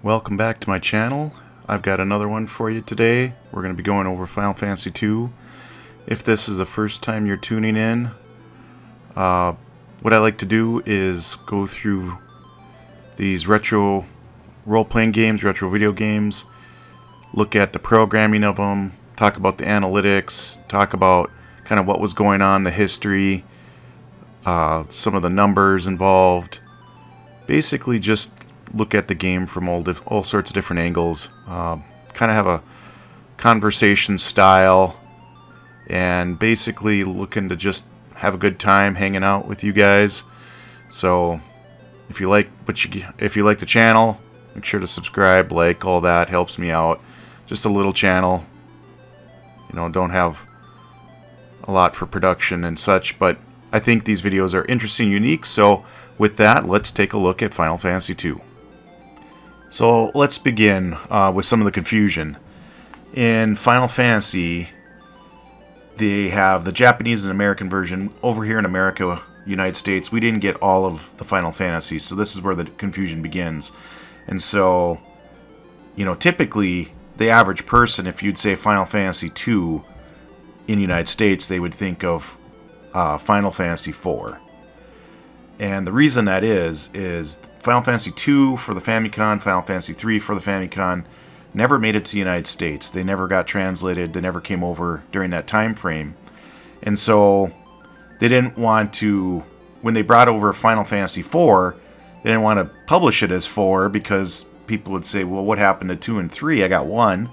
Welcome back to my channel. I've got another one for you today. We're going to be going over Final Fantasy II. If this is the first time you're tuning in, what I like to do is go through these retro role-playing games, retro video games, look at the programming of them, talk about the analytics, talk about kind of what was going on, the history, some of the numbers involved. Basically just look at the game from all sorts of different angles. Kind of have a conversation style, and basically looking to just have a good time hanging out with you guys. So if you like the channel, make sure to subscribe, like, all that helps me out. Just a little channel, don't have a lot for production and such, but I think these videos are interesting, unique. So with that, let's take a look at Final Fantasy II. So let's begin with some of the confusion. In Final Fantasy, they have the Japanese and American version. Over here in America, United States, we didn't get all of the Final Fantasies, so this is where the confusion begins. And so, typically, the average person, if you'd say Final Fantasy II in the United States, they would think of Final Fantasy IV. And the reason that is Final Fantasy II for the Famicom, Final Fantasy III for the Famicom, never made it to the United States. They never got translated. They never came over during that time frame. And so they didn't want to, when they brought over Final Fantasy IV, they didn't want to publish it as 4 because people would say, well, what happened to 2 and 3? I got 1.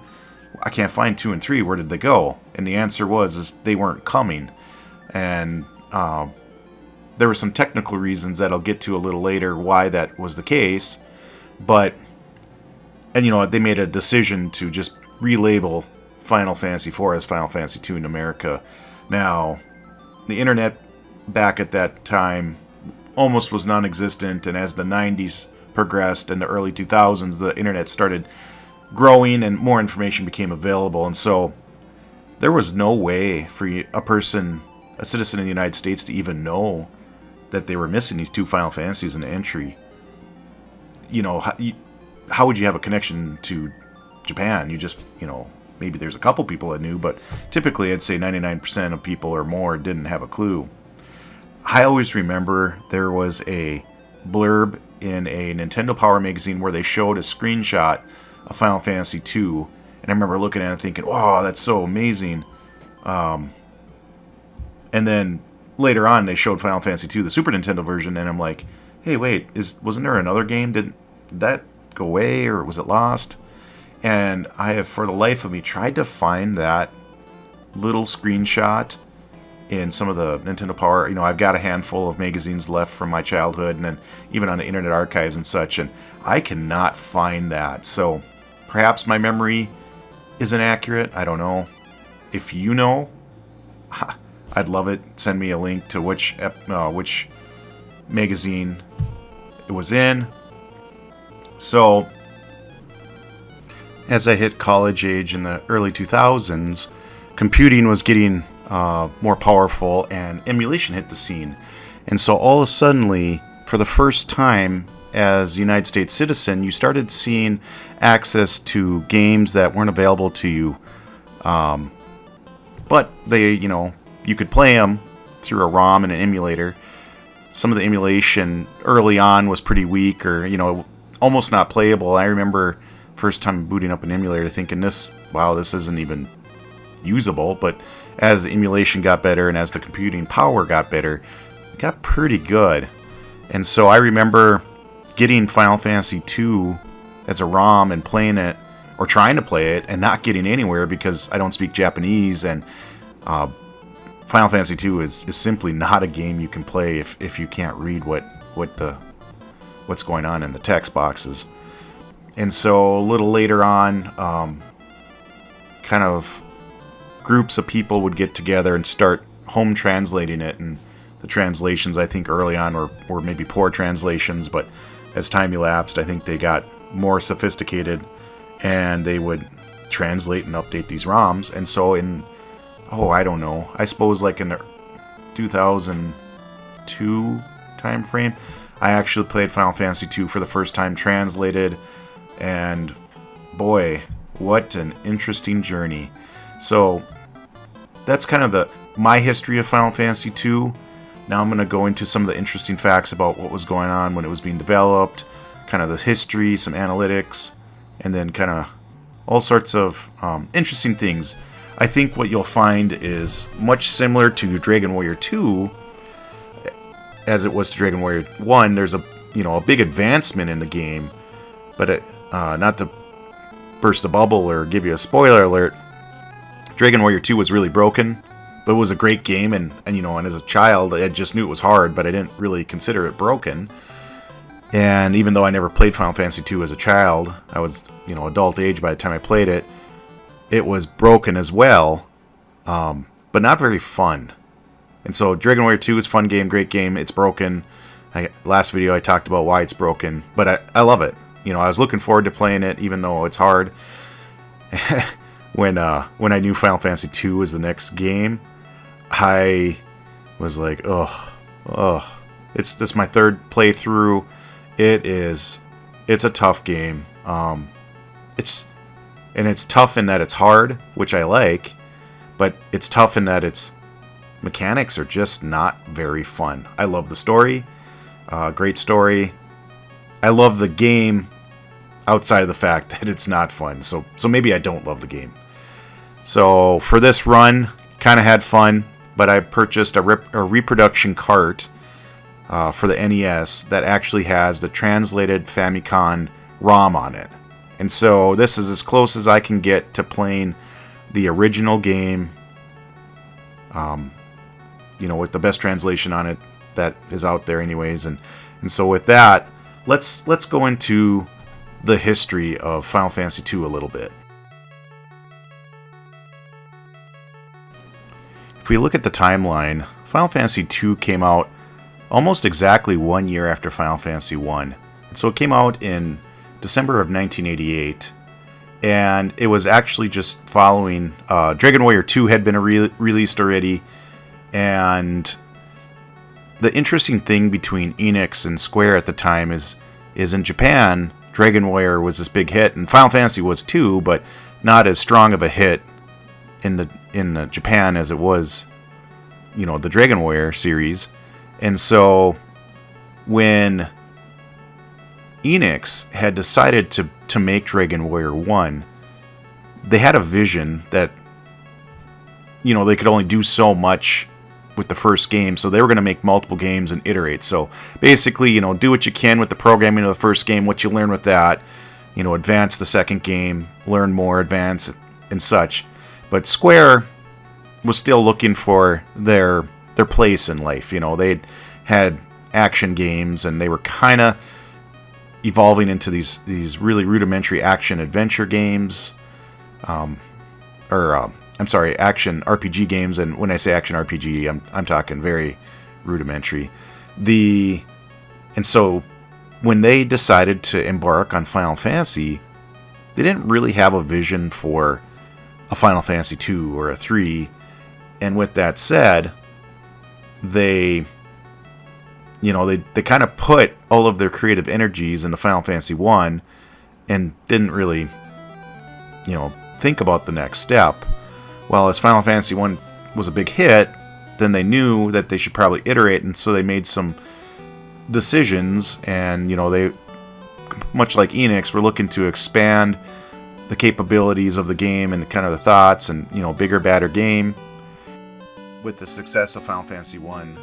I can't find 2 and 3. Where did they go? And the answer was they weren't coming. And there were some technical reasons that I'll get to a little later why that was the case, but they made a decision to just relabel Final Fantasy IV as Final Fantasy II in America. Now, the internet back at that time almost was non-existent, and as the 90s progressed and the early 2000s, the internet started growing and more information became available, and so there was no way for a citizen in the United States to even know that they were missing these 2 Final Fantasies in the entry. How would you have a connection to Japan? You just, maybe there's a couple people that knew, but typically I'd say 99% of people or more didn't have a clue. I always remember there was a blurb in a Nintendo Power magazine where they showed a screenshot of Final Fantasy II, and I remember looking at it thinking, wow, that's so amazing. And then later on, they showed Final Fantasy II, the Super Nintendo version, and I'm like, hey, wait, wasn't there another game? Did that go away, or was it lost? And I have, for the life of me, tried to find that little screenshot in some of the Nintendo Power. I've got a handful of magazines left from my childhood, and then even on the Internet Archives and such, and I cannot find that. So perhaps my memory isn't accurate. I don't know. If you know, I'd love it. Send me a link to which magazine it was in. So, as I hit college age in the early 2000s, computing was getting more powerful, and emulation hit the scene. And so all of a sudden, for the first time as a United States citizen, you started seeing access to games that weren't available to you. But they, you could play them through a ROM and an emulator. Some of the emulation early on was pretty weak, or almost not playable. I remember first time booting up an emulator thinking, this isn't even usable. But as the emulation got better and as the computing power got better, it got pretty good. And so I remember getting Final Fantasy II as a ROM and playing it, or trying to play it, and not getting anywhere because I don't speak Japanese, and Final Fantasy II is simply not a game you can play if you can't read what's going on in the text boxes. And so a little later on, kind of groups of people would get together and start home translating it, and the translations, I think early on were maybe poor translations, but as time elapsed, I think they got more sophisticated, and they would translate and update these ROMs. And so I don't know, I suppose like in the 2002 time frame, I actually played Final Fantasy II for the first time translated. And boy, what an interesting journey. So that's kind of my history of Final Fantasy II. Now I'm going to go into some of the interesting facts about what was going on when it was being developed, kind of the history, some analytics, and then kind of all sorts of interesting things. I think what you'll find is much similar to Dragon Warrior 2 as it was to Dragon Warrior 1. There's a big advancement in the game, but not to burst a bubble or give you a spoiler alert, Dragon Warrior 2 was really broken, but it was a great game, and as a child, I just knew it was hard, but I didn't really consider it broken. And even though I never played Final Fantasy 2 as a child, I was, adult age by the time I played it, it was broken as well, but not very fun. And so Dragon Warrior 2 is a fun game, great game, it's broken. Last video I talked about why it's broken, but I love it. I was looking forward to playing it, even though it's hard. When I knew Final Fantasy 2 was the next game, I was like, ugh. It's my third playthrough. It's a tough game. It's tough in that it's hard, which I like, but it's tough in that its mechanics are just not very fun. I love the story, great story. I love the game outside of the fact that it's not fun. So maybe I don't love the game. So for this run, kind of had fun, but I purchased a reproduction cart for the NES that actually has the translated Famicom ROM on it. And so this is as close as I can get to playing the original game, with the best translation on it that is out there anyways. And so with that, let's go into the history of Final Fantasy II a little bit. If we look at the timeline, Final Fantasy II came out almost exactly 1 year after Final Fantasy I. And so it came out in December of 1988, and it was actually just following Dragon Warrior 2 had been released already, and the interesting thing between Enix and Square at the time is in Japan, Dragon Warrior was this big hit, and Final Fantasy was too, but not as strong of a hit in Japan as it was, the Dragon Warrior series. And so when Enix had decided to make Dragon Warrior 1, they had a vision that, they could only do so much with the first game, so they were going to make multiple games and iterate. So basically, do what you can with the programming of the first game, what you learn with that, advance the second game, learn more, advance, and such. But Square was still looking for their place in life. They'd had action games, and they were kind of evolving into these really rudimentary action adventure games, action RPG games. And when I say action RPG, I'm talking very rudimentary. And so when they decided to embark on Final Fantasy, they didn't really have a vision for a Final Fantasy 2 or a 3. And with that said, they kind of put all of their creative energies into Final Fantasy 1 and didn't really, think about the next step. Well, as Final Fantasy 1 was a big hit, then they knew that they should probably iterate, and so they made some decisions, and, they, much like Enix, were looking to expand the capabilities of the game and kind of the thoughts and, bigger, badder game. With the success of Final Fantasy 1,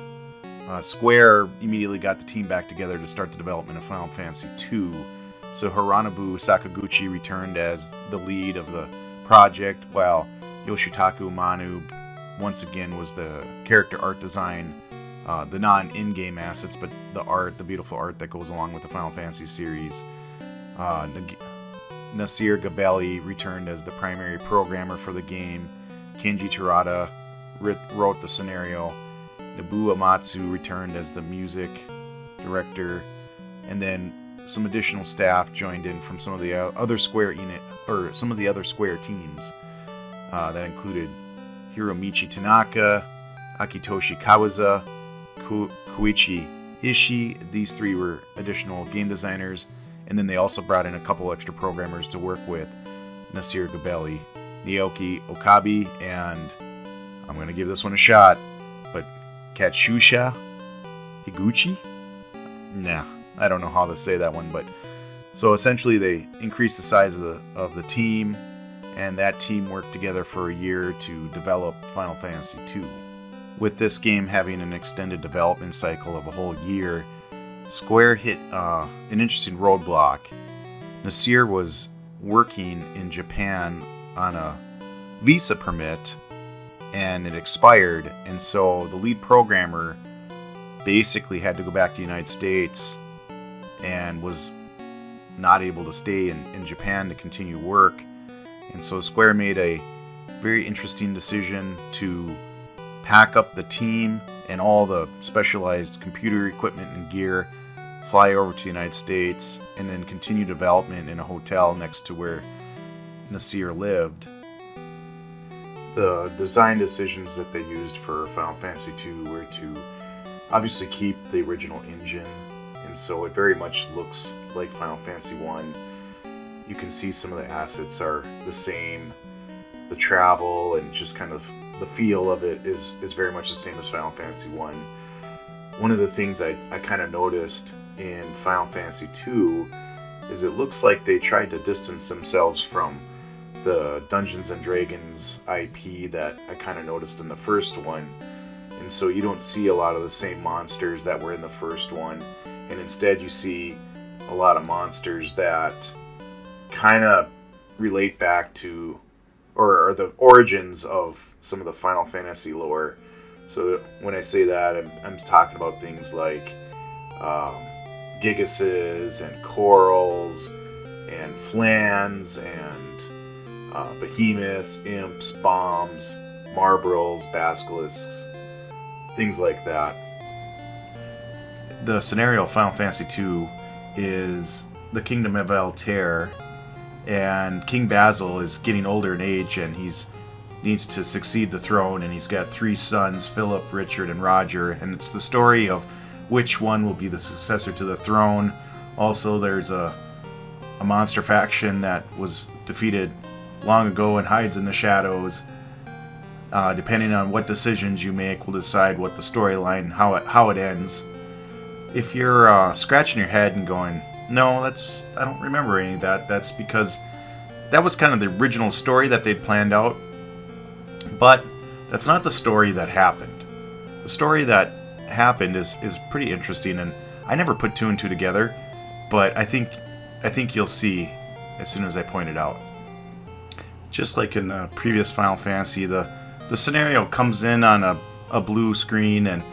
Square immediately got the team back together to start the development of Final Fantasy 2. So Hironobu Sakaguchi returned as the lead of the project, while Yoshitaku Manu once again was the character art design, the non-in-game assets, but the beautiful art that goes along with the Final Fantasy series. Nasir Gabelli returned as the primary programmer for the game. Kenji Terada wrote the scenario. Nobuo Amatsu returned as the music director, and then some additional staff joined in from some of the other Square teams that included Hiromichi Tanaka, Akitoshi Kawaza, Koichi Ishii. These three were additional game designers, And then they also brought in a couple extra programmers to work with Nasir Gabelli, Naoki Okabe, and I'm going to give this one a shot, but Katsusha Higuchi? Nah, I don't know how to say that one, but so essentially they increased the size of the team, and that team worked together for a year to develop Final Fantasy II. With this game having an extended development cycle of a whole year, Square hit an interesting roadblock. Nasir was working in Japan on a visa permit, and it expired, and so the lead programmer basically had to go back to the United States and was not able to stay in Japan to continue work. And so Square made a very interesting decision to pack up the team and all the specialized computer equipment and gear, fly over to the United States, and then continue development in a hotel next to where Nasir lived. The design decisions that they used for Final Fantasy II were to obviously keep the original engine, and so it very much looks like Final Fantasy I. You can see some of the assets are the same. The travel and just kind of the feel of it is very much the same as Final Fantasy I. One of the things I kind of noticed in Final Fantasy II is it looks like they tried to distance themselves from the Dungeons and Dragons IP that I kind of noticed in the first one. And so you don't see a lot of the same monsters that were in the first one, and instead you see a lot of monsters that kind of relate back to or are the origins of some of the Final Fantasy lore. So when I say that, I'm talking about things like Gigases and Corals and Flans and Behemoths, Imps, Bombs, Marbrils, Basilisks, things like that. The scenario of Final Fantasy II is the Kingdom of Altair, and King Basil is getting older in age, and he's needs to succeed the throne, and he's got 3 sons, Philip, Richard, and Roger, and it's the story of which one will be the successor to the throne. Also, there's a monster faction that was defeated long ago and hides in the shadows. Depending on what decisions you make will decide what the storyline, how it ends. If you're scratching your head and going, no, I don't remember any of that, that's because that was kind of the original story that they'd planned out. But that's not the story that happened. The story that happened is pretty interesting, and I never put 2 and 2 together, but I think you'll see as soon as I point it out. Just like in the previous Final Fantasy, the scenario comes in on a blue screen, and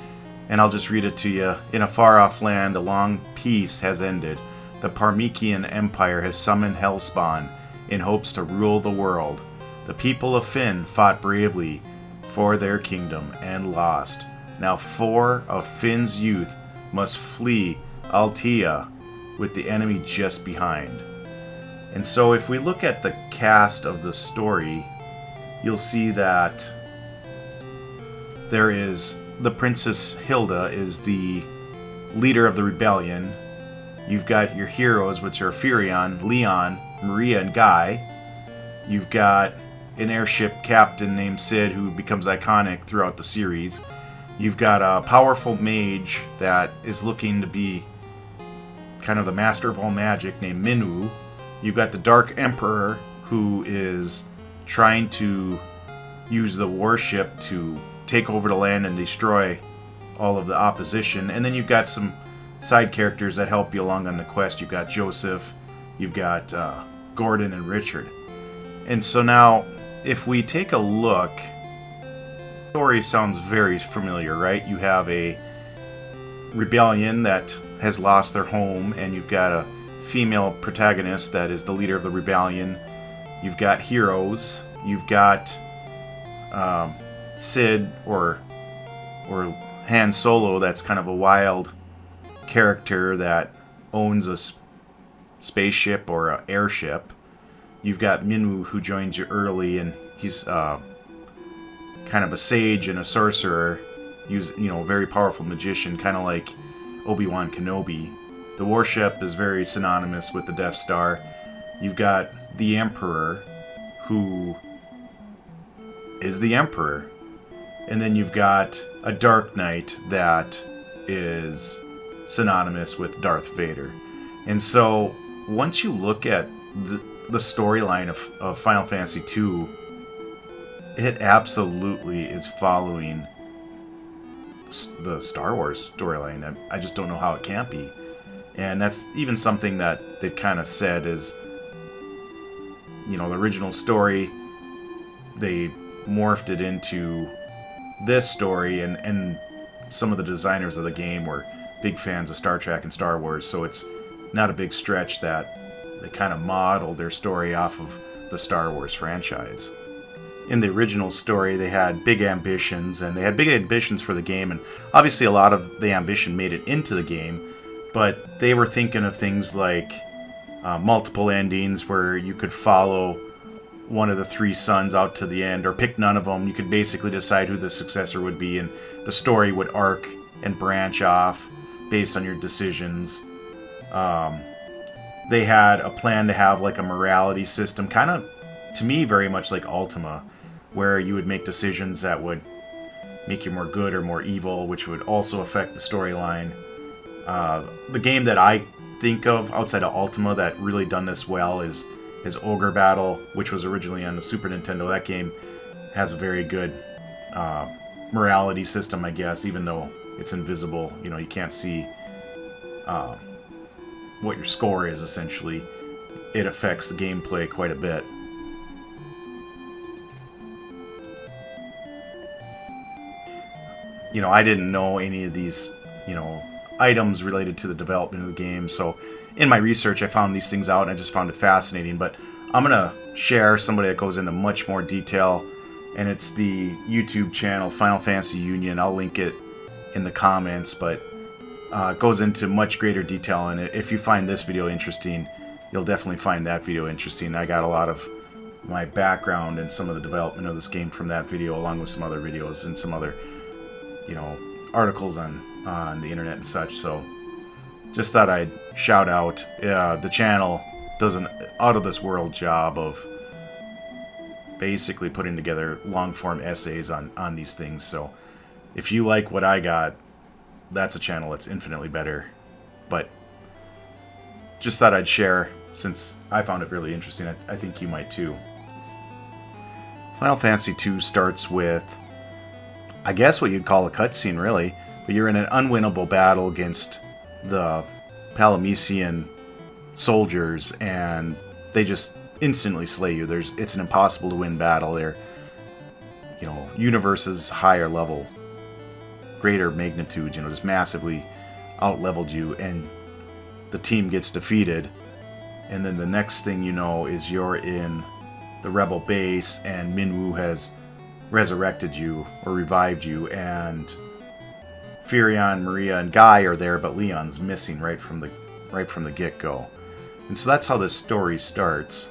I'll just read it to you. In a far-off land, a long peace has ended. The Parmekian Empire has summoned Hellspawn in hopes to rule the world. The people of Fynn fought bravely for their kingdom and lost. Now 4 of Finn's youth must flee Altea with the enemy just behind. And so if we look at the cast of the story, you'll see that there is the Princess Hilda is the leader of the rebellion. You've got your heroes, which are Firion, Leon, Maria, and Guy. You've got an airship captain named Sid who becomes iconic throughout the series. You've got a powerful mage that is looking to be kind of the master of all magic named Minwu. You've got the Dark Emperor who is trying to use the warship to take over the land and destroy all of the opposition. And then you've got some side characters that help you along on the quest. You've got Joseph, you've got Gordon, and Richard. And so now, if we take a look, the story sounds very familiar, right? You have a rebellion that has lost their home, and you've got a female protagonist that is the leader of the rebellion. You've got heroes. You've got Sid or Han Solo, that's kind of a wild character that owns a spaceship or an airship. You've got Minwu, who joins you early, and he's kind of a sage and a sorcerer. He's a very powerful magician, kind of like Obi-Wan Kenobi, The warship is very synonymous with the Death Star. You've got the Emperor, who is the Emperor. And then you've got a Dark Knight that is synonymous with Darth Vader. And so, once you look at the storyline of Final Fantasy II, it absolutely is following the Star Wars storyline. I just don't know how it can't be. And that's even something that they've kind of said is, you know, the original story, they morphed it into this story, and some of the designers of the game were big fans of Star Trek and Star Wars, so it's not a big stretch that they kind of modeled their story off of the Star Wars franchise. In the original story, they had big ambitions, and they had big ambitions for the game, and obviously a lot of the ambition made it into the game, but they were thinking of things like multiple endings where you could follow one of the three sons out to the end, or pick none of them. You could basically decide who the successor would be, and the story would arc and branch off based on your decisions. They had a plan to have like a morality system, kind of, to me, very much like Ultima, where you would make decisions that would make you more good or more evil, which would also affect the storyline. The game that I think of outside of Ultima that really done this well is Ogre Battle, which was originally on the Super Nintendo. That game has a very good morality system, I guess, even though it's invisible. You know, you can't see what your score is, essentially. It affects the gameplay quite a bit. You know, I didn't know any of these, you know, items related to the development of the game, so in my research I found these things out and I just found it fascinating. But I'm going to share somebody that goes into much more detail, and it's the YouTube channel Final Fantasy Union. I'll link it in the comments, but it goes into much greater detail, and if you find this video interesting, you'll definitely find that video interesting. I got a lot of my background and some of the development of this game from that video, along with some other videos and some other, you know, articles on the internet and such. So just thought I'd shout out. The channel does an out-of-this-world job of basically putting together long-form essays on these things. So if you like what I got, that's a channel that's infinitely better. But just thought I'd share, since I found it really interesting. I think you might too. Final Fantasy II starts with, I guess, what you'd call a cutscene, really. But you're in an unwinnable battle against the Palamecian soldiers, and they just instantly slay you. It's an impossible to win battle. They're, you know, universes higher level, greater magnitude, you know, just massively out-leveled you, and the team gets defeated. And then the next thing you know is you're in the rebel base, and Minwu has resurrected you or revived you, and Firion, Maria, and Guy are there, but Leon's missing right from the get-go. And so that's how this story starts.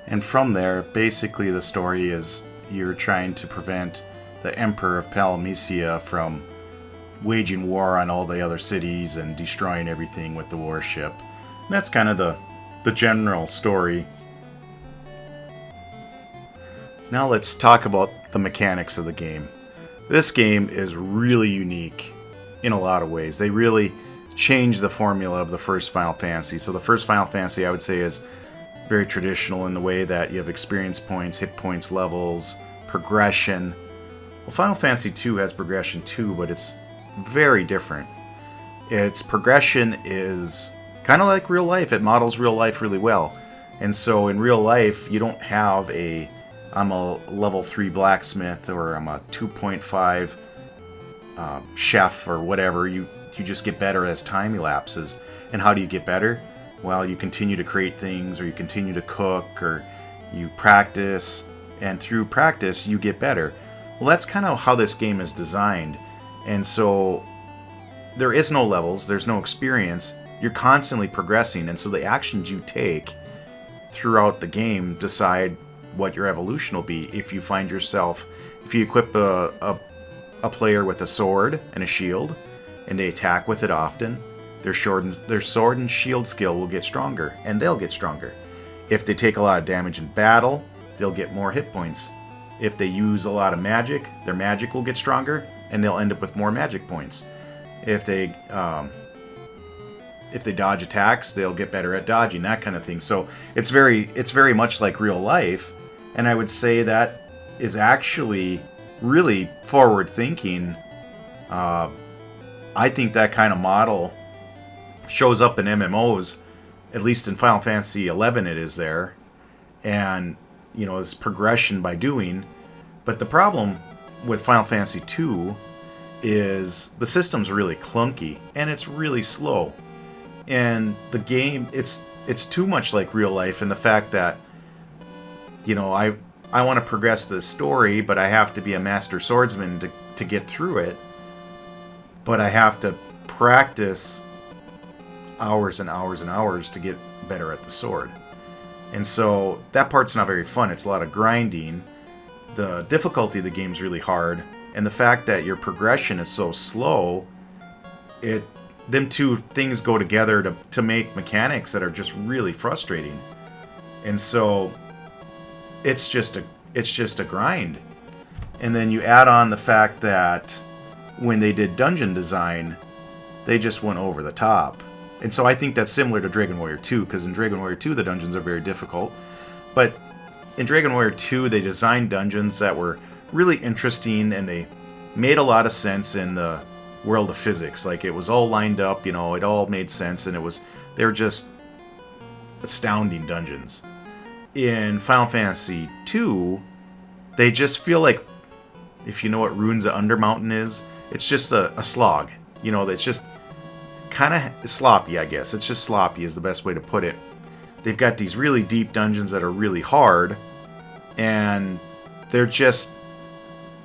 And from there, basically the story is you're trying to prevent the Emperor of Palamecia from waging war on all the other cities and destroying everything with the warship. And that's kind of the general story. Now let's talk about the mechanics of the game. This game is really unique in a lot of ways. They really changed the formula of the first Final Fantasy. So the first Final Fantasy, I would say, is very traditional in the way that you have experience points, hit points, levels, progression. Well, Final Fantasy II has progression too, but it's very different. Its progression is kind of like real life. It models real life really well. And so in real life, you don't have I'm a level 3 blacksmith, or I'm a 2.5 chef, or whatever. You just get better as time elapses. And how do you get better? Well, you continue to create things, or you continue to cook, or you practice, and through practice you get better. Well, that's kind of how this game is designed. And so there is no levels, there's no experience. You're constantly progressing, and so the actions you take throughout the game decide what your evolution will be. If you equip a player with a sword and a shield, and they attack with it often, their sword and shield skill will get stronger, and they'll get stronger. If they take a lot of damage in battle, they'll get more hit points. If they use a lot of magic, their magic will get stronger, and they'll end up with more magic points. If they dodge attacks, they'll get better at dodging, that kind of thing. So it's very much like real life, and I would say that is actually really forward thinking. I think that kind of model shows up in MMOs, at least in Final Fantasy XI it is there, and it's progression by doing. But the problem with Final Fantasy II is the system's really clunky and it's really slow. And the game, it's too much like real life in the fact that, I want to progress the story, but I have to be a master swordsman to get through it. But I have to practice hours and hours and hours to get better at the sword. And so that part's not very fun. It's a lot of grinding. The difficulty of the game's really hard. And the fact that your progression is so slow, them two things go together to make mechanics that are just really frustrating. And so it's just a grind. And then you add on the fact that when they did dungeon design, they just went over the top. And so I think that's similar to Dragon Warrior 2, because in Dragon Warrior 2 the dungeons are very difficult. But in Dragon Warrior 2 they designed dungeons that were really interesting, and they made a lot of sense in the world of physics. Like, it was all lined up, it all made sense, and they were just astounding dungeons. In Final Fantasy 2, they just feel like, if you know what Runes of Undermountain is, it's just a slog. That's just kind of sloppy, I guess. It's just sloppy is the best way to put it. They've got these really deep dungeons that are really hard, and they're just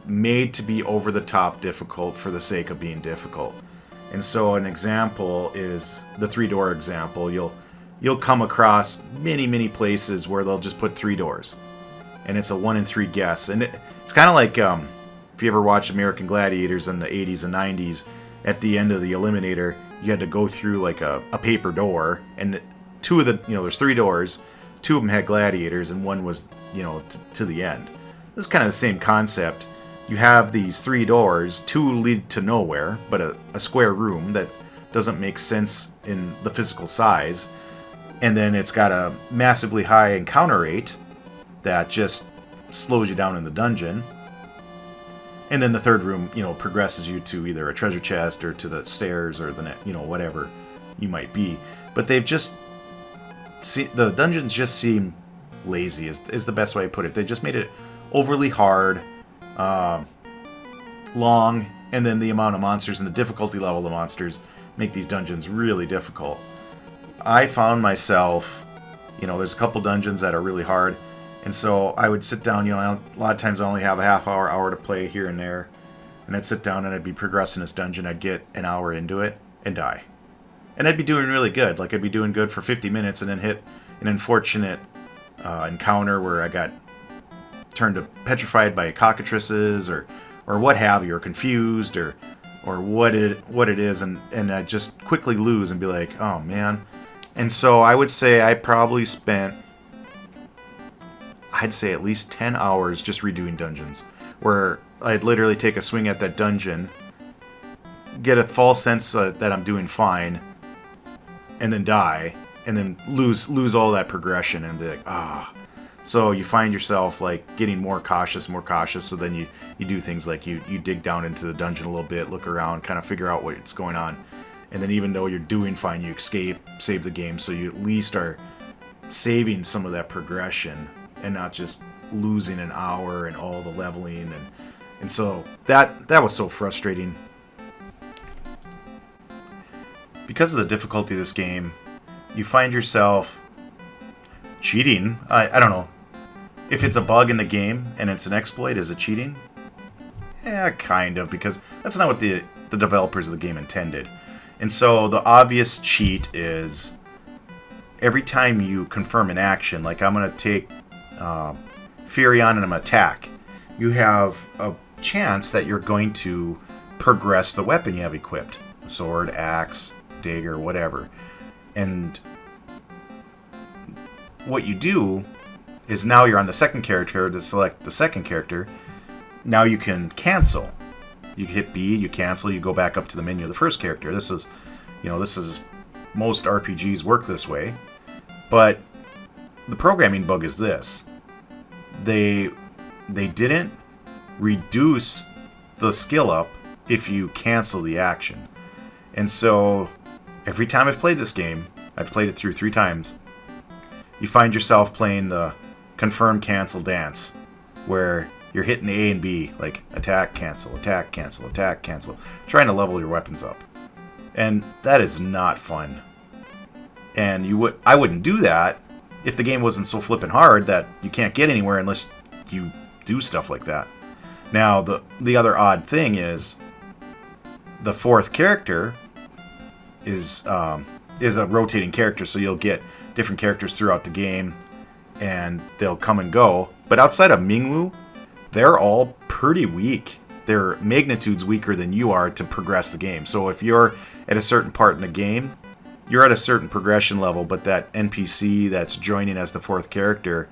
made to be over the top difficult for the sake of being difficult. And so an example is the 3-door example. You'll come across many places where they'll just put 3 doors, and it's a 1 in 3 guess. And it's kind of like if you ever watched American Gladiators in the 80s and 90s, at the end of the Eliminator, you had to go through like a paper door, and two of the, there's 3 doors, 2 of them had gladiators, and one was, to the end. This is kind of the same concept. You have these 3 doors, 2 lead to nowhere, but a square room that doesn't make sense in the physical size, and then it's got a massively high encounter rate that just slows you down in the dungeon. And then the third room, progresses you to either a treasure chest or to the stairs or the whatever you might be. But they've just the dungeons just seem lazy is the best way to put it. They just made it overly hard, long, and then the amount of monsters and the difficulty level of the monsters make these dungeons really difficult. I found myself, there's a couple dungeons that are really hard. And so I would sit down, a lot of times I only have a half hour to play here and there. And I'd sit down and I'd be progressing this dungeon. I'd get an hour into it and die. And I'd be doing really good. Like, I'd be doing good for 50 minutes and then hit an unfortunate encounter where I got turned to petrified by cockatrices or what have you, or confused or what it is. And I'd just quickly lose and be like, oh man. And so I would say I probably spent, I'd say at least 10 hours just redoing dungeons, where I'd literally take a swing at that dungeon, get a false sense that I'm doing fine, and then die, and then lose all that progression and be like, ah. So you find yourself like getting more cautious, so then you do things like you dig down into the dungeon a little bit, look around, kind of figure out what's going on, and then even though you're doing fine, you escape, save the game, so you at least are saving some of that progression and not just losing an hour and all the leveling. And so that was so frustrating. Because of the difficulty of this game, you find yourself cheating. I don't know. If it's a bug in the game and it's an exploit, is it cheating? Yeah, kind of, because that's not what the developers of the game intended. And so the obvious cheat is every time you confirm an action, like I'm going to take Furion and I'm going to attack, you have a chance that you're going to progress the weapon you have equipped. Sword, axe, dig or whatever. And what you do is now you're on the second character to select the second character. Now you can cancel. You hit B, you cancel, you go back up to the menu of the first character. This is most RPGs work this way. But the programming bug is this. They didn't reduce the skill up if you cancel the action. And so every time I've played this game, I've played it through 3 times, you find yourself playing the confirm cancel dance, where you're hitting A and B, like attack, cancel, attack, cancel, attack, cancel, trying to level your weapons up. And that is not fun. And I wouldn't do that if the game wasn't so flippin' hard that you can't get anywhere unless you do stuff like that. Now, the other odd thing is the fourth character is a rotating character, so you'll get different characters throughout the game, and they'll come and go. But outside of Mingwu, they're all pretty weak. Their magnitude's weaker than you are to progress the game. So if you're at a certain part in the game, you're at a certain progression level, but that NPC that's joining as the fourth character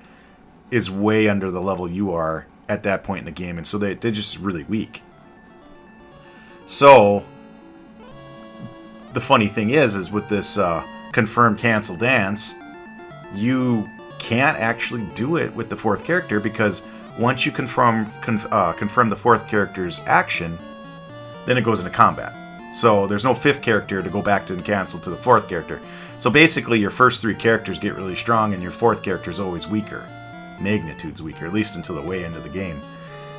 is way under the level you are at that point in the game, and so they're just really weak. So the funny thing is with this confirm cancel dance, you can't actually do it with the fourth character, because once you confirm the fourth character's action, then it goes into combat. So there's no fifth character to go back to and cancel to the fourth character. So basically your first 3 characters get really strong and your fourth character is always weaker. Magnitude's weaker, at least until the way into the game.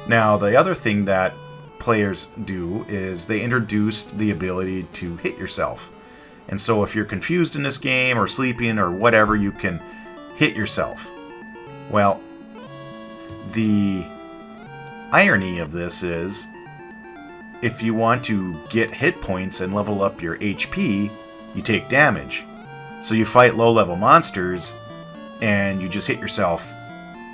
Now, the other thing that players do is they introduced the ability to hit yourself. And so if you're confused in this game or sleeping or whatever, you can hit yourself. Well, the irony of this is, if you want to get hit points and level up your HP, you take damage. So you fight low-level monsters, and you just hit yourself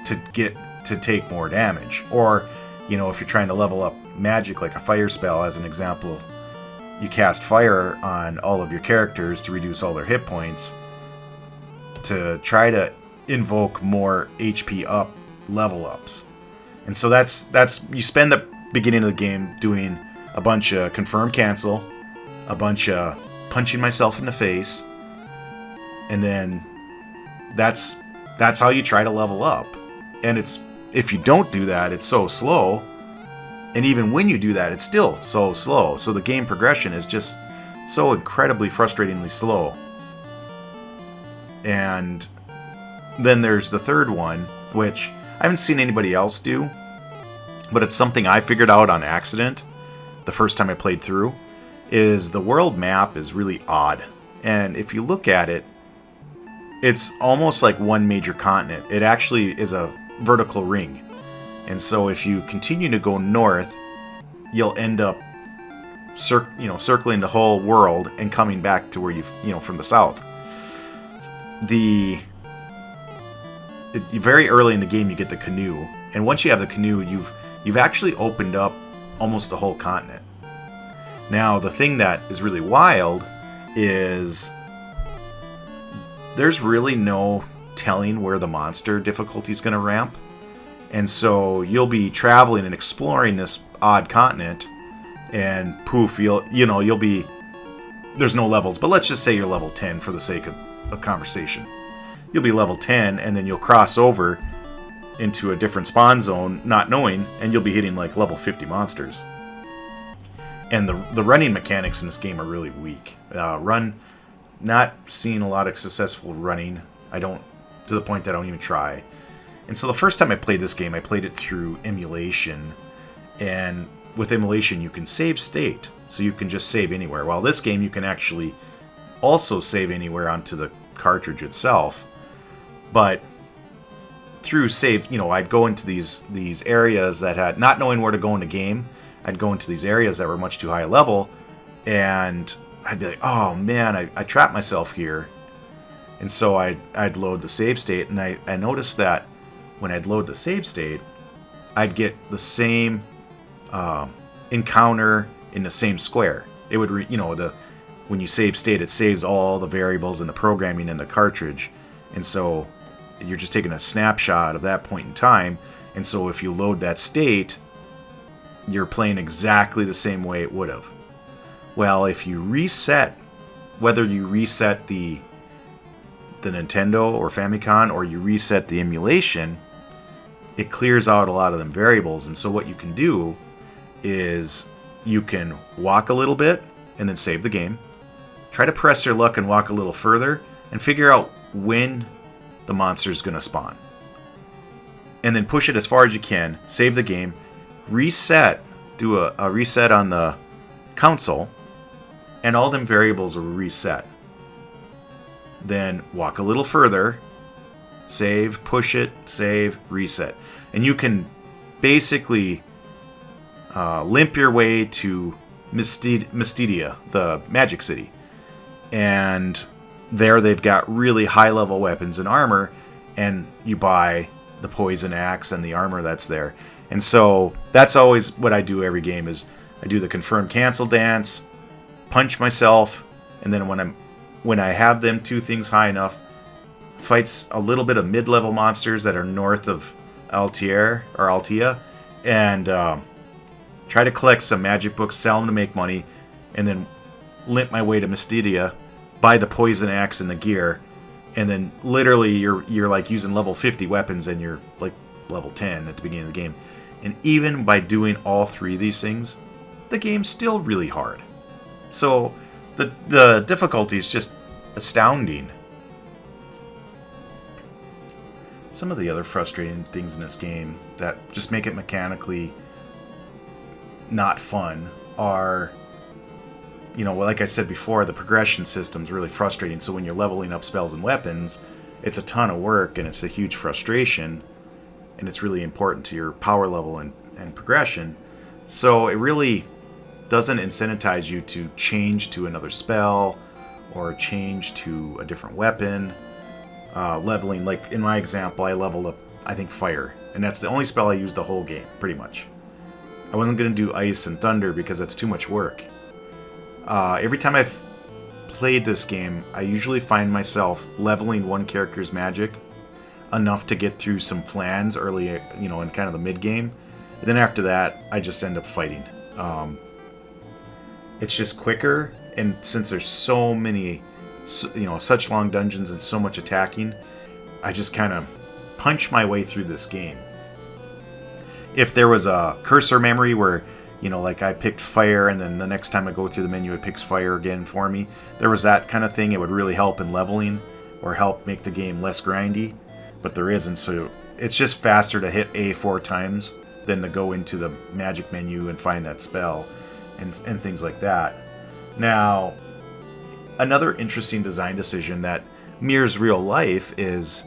to take more damage. Or, if you're trying to level up magic, like a fire spell, as an example, you cast fire on all of your characters to reduce all their hit points to try to invoke more HP up level ups. And so that's you spend the beginning of the game doing a bunch of confirm cancel, a bunch of punching myself in the face, and then that's how you try to level up. And if you don't do that, it's so slow. And even when you do that, it's still so slow. So the game progression is just so incredibly frustratingly slow. And then there's the third one, which I haven't seen anybody else do, but it's something I figured out on accident the first time I played through, is the world map is really odd. And if you look at it, it's almost like one major continent. It actually is a vertical ring. And so if you continue to go north, you'll end up circling the whole world and coming back to where from the south. Very early in the game you get the canoe, and once you have the canoe, you've actually opened up almost the whole continent. Now, the thing that is really wild is there's really no telling where the monster difficulty is going to ramp. And so you'll be traveling and exploring this odd continent, and poof, you'll be, there's no levels, but let's just say you're level 10 for the sake of conversation. You'll be level 10, and then you'll cross over into a different spawn zone, not knowing, and you'll be hitting like level 50 monsters. And the running mechanics in this game are really weak. Not seeing a lot of successful running. To the point that I don't even try. And so the first time I played this game, I played it through emulation. And with emulation, you can save state. So you can just save anywhere. While this game, you can actually also save anywhere onto the cartridge itself. But through save, I'd go into these areas that had, not knowing where to go in the game, I'd go into these areas that were much too high level, and I'd be like, oh man, I trapped myself here. And so I'd load the save state, and I noticed that when I'd load the save state, I'd get the same encounter in the same square. It would, when you save state, it saves all the variables and the programming in the cartridge. And so you're just taking a snapshot of that point in time. And so if you load that state, you're playing exactly the same way it would have. Well, if you reset, whether you reset the Nintendo or Famicom or you reset the emulation, it clears out a lot of them variables. And so what you can do is you can walk a little bit and then save the game. Try to press your luck and walk a little further and figure out when the monster is going to spawn. And then push it as far as you can, save the game, reset, do a reset on the console, and all them variables will reset. Then walk a little further, save, push it, save, reset. And you can basically limp your way to Mystedia, the Magic City. And there they've got really high level weapons and armor, and you buy the poison axe and the armor that's there. And so that's always what I do every game is I do the confirm cancel dance, punch myself, and then when I have them two things high enough, fights a little bit of mid-level monsters that are north of Altea, and try to collect some magic books, sell them to make money, and then limp my way to Mystedia, buy the poison axe and the gear, and then literally you're like using level 50 weapons and you're like level 10 at the beginning of the game. And even by doing all three of these things, the game's still really hard. So the difficulty is just astounding. Some of the other frustrating things in this game that just make it mechanically not fun are, you know, like I said before, the progression system's really frustrating. So when you're leveling up spells and weapons, it's a ton of work and it's a huge frustration, and it's really important to your power level and progression. So it really doesn't incentivize you to change to another spell or change to a different weapon. Leveling, like in my example, I leveled up, I think, fire, and that's the only spell I used the whole game, pretty much. I wasn't going to do ice and thunder because that's too much work. Every time I've played this game, I usually find myself leveling one character's magic enough to get through some flans early, in kind of the mid-game. And then after that, I just end up fighting. It's just quicker, and since there's so many, such long dungeons and so much attacking, I just kind of punch my way through this game. If there was a cursor memory where, like I picked fire and then the next time I go through the menu it picks fire again for me, there was that kind of thing, it would really help in leveling or help make the game less grindy, but there isn't, so it's just faster to hit A 4 times than to go into the magic menu and find that spell and things like that. Now, another interesting design decision that mirrors real life is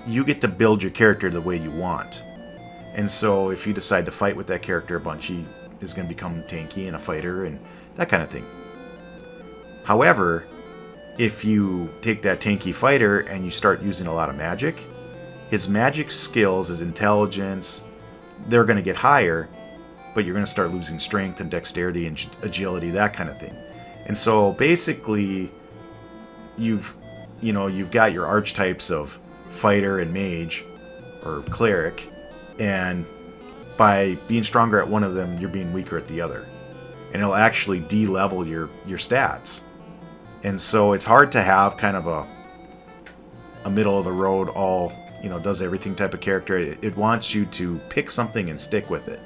you get to build your character the way you want. And so if you decide to fight with that character a bunch, he is going to become tanky and a fighter and that kind of thing. However, if you take that tanky fighter and you start using a lot of magic, his magic skills, his intelligence, they're going to get higher, but you're going to start losing strength and dexterity and agility, that kind of thing. And so basically, you've got your archetypes of fighter and mage or cleric, and by being stronger at one of them, you're being weaker at the other. And it'll actually de-level your stats. And so it's hard to have kind of a middle of the road, all, does everything type of character. It wants you to pick something and stick with it.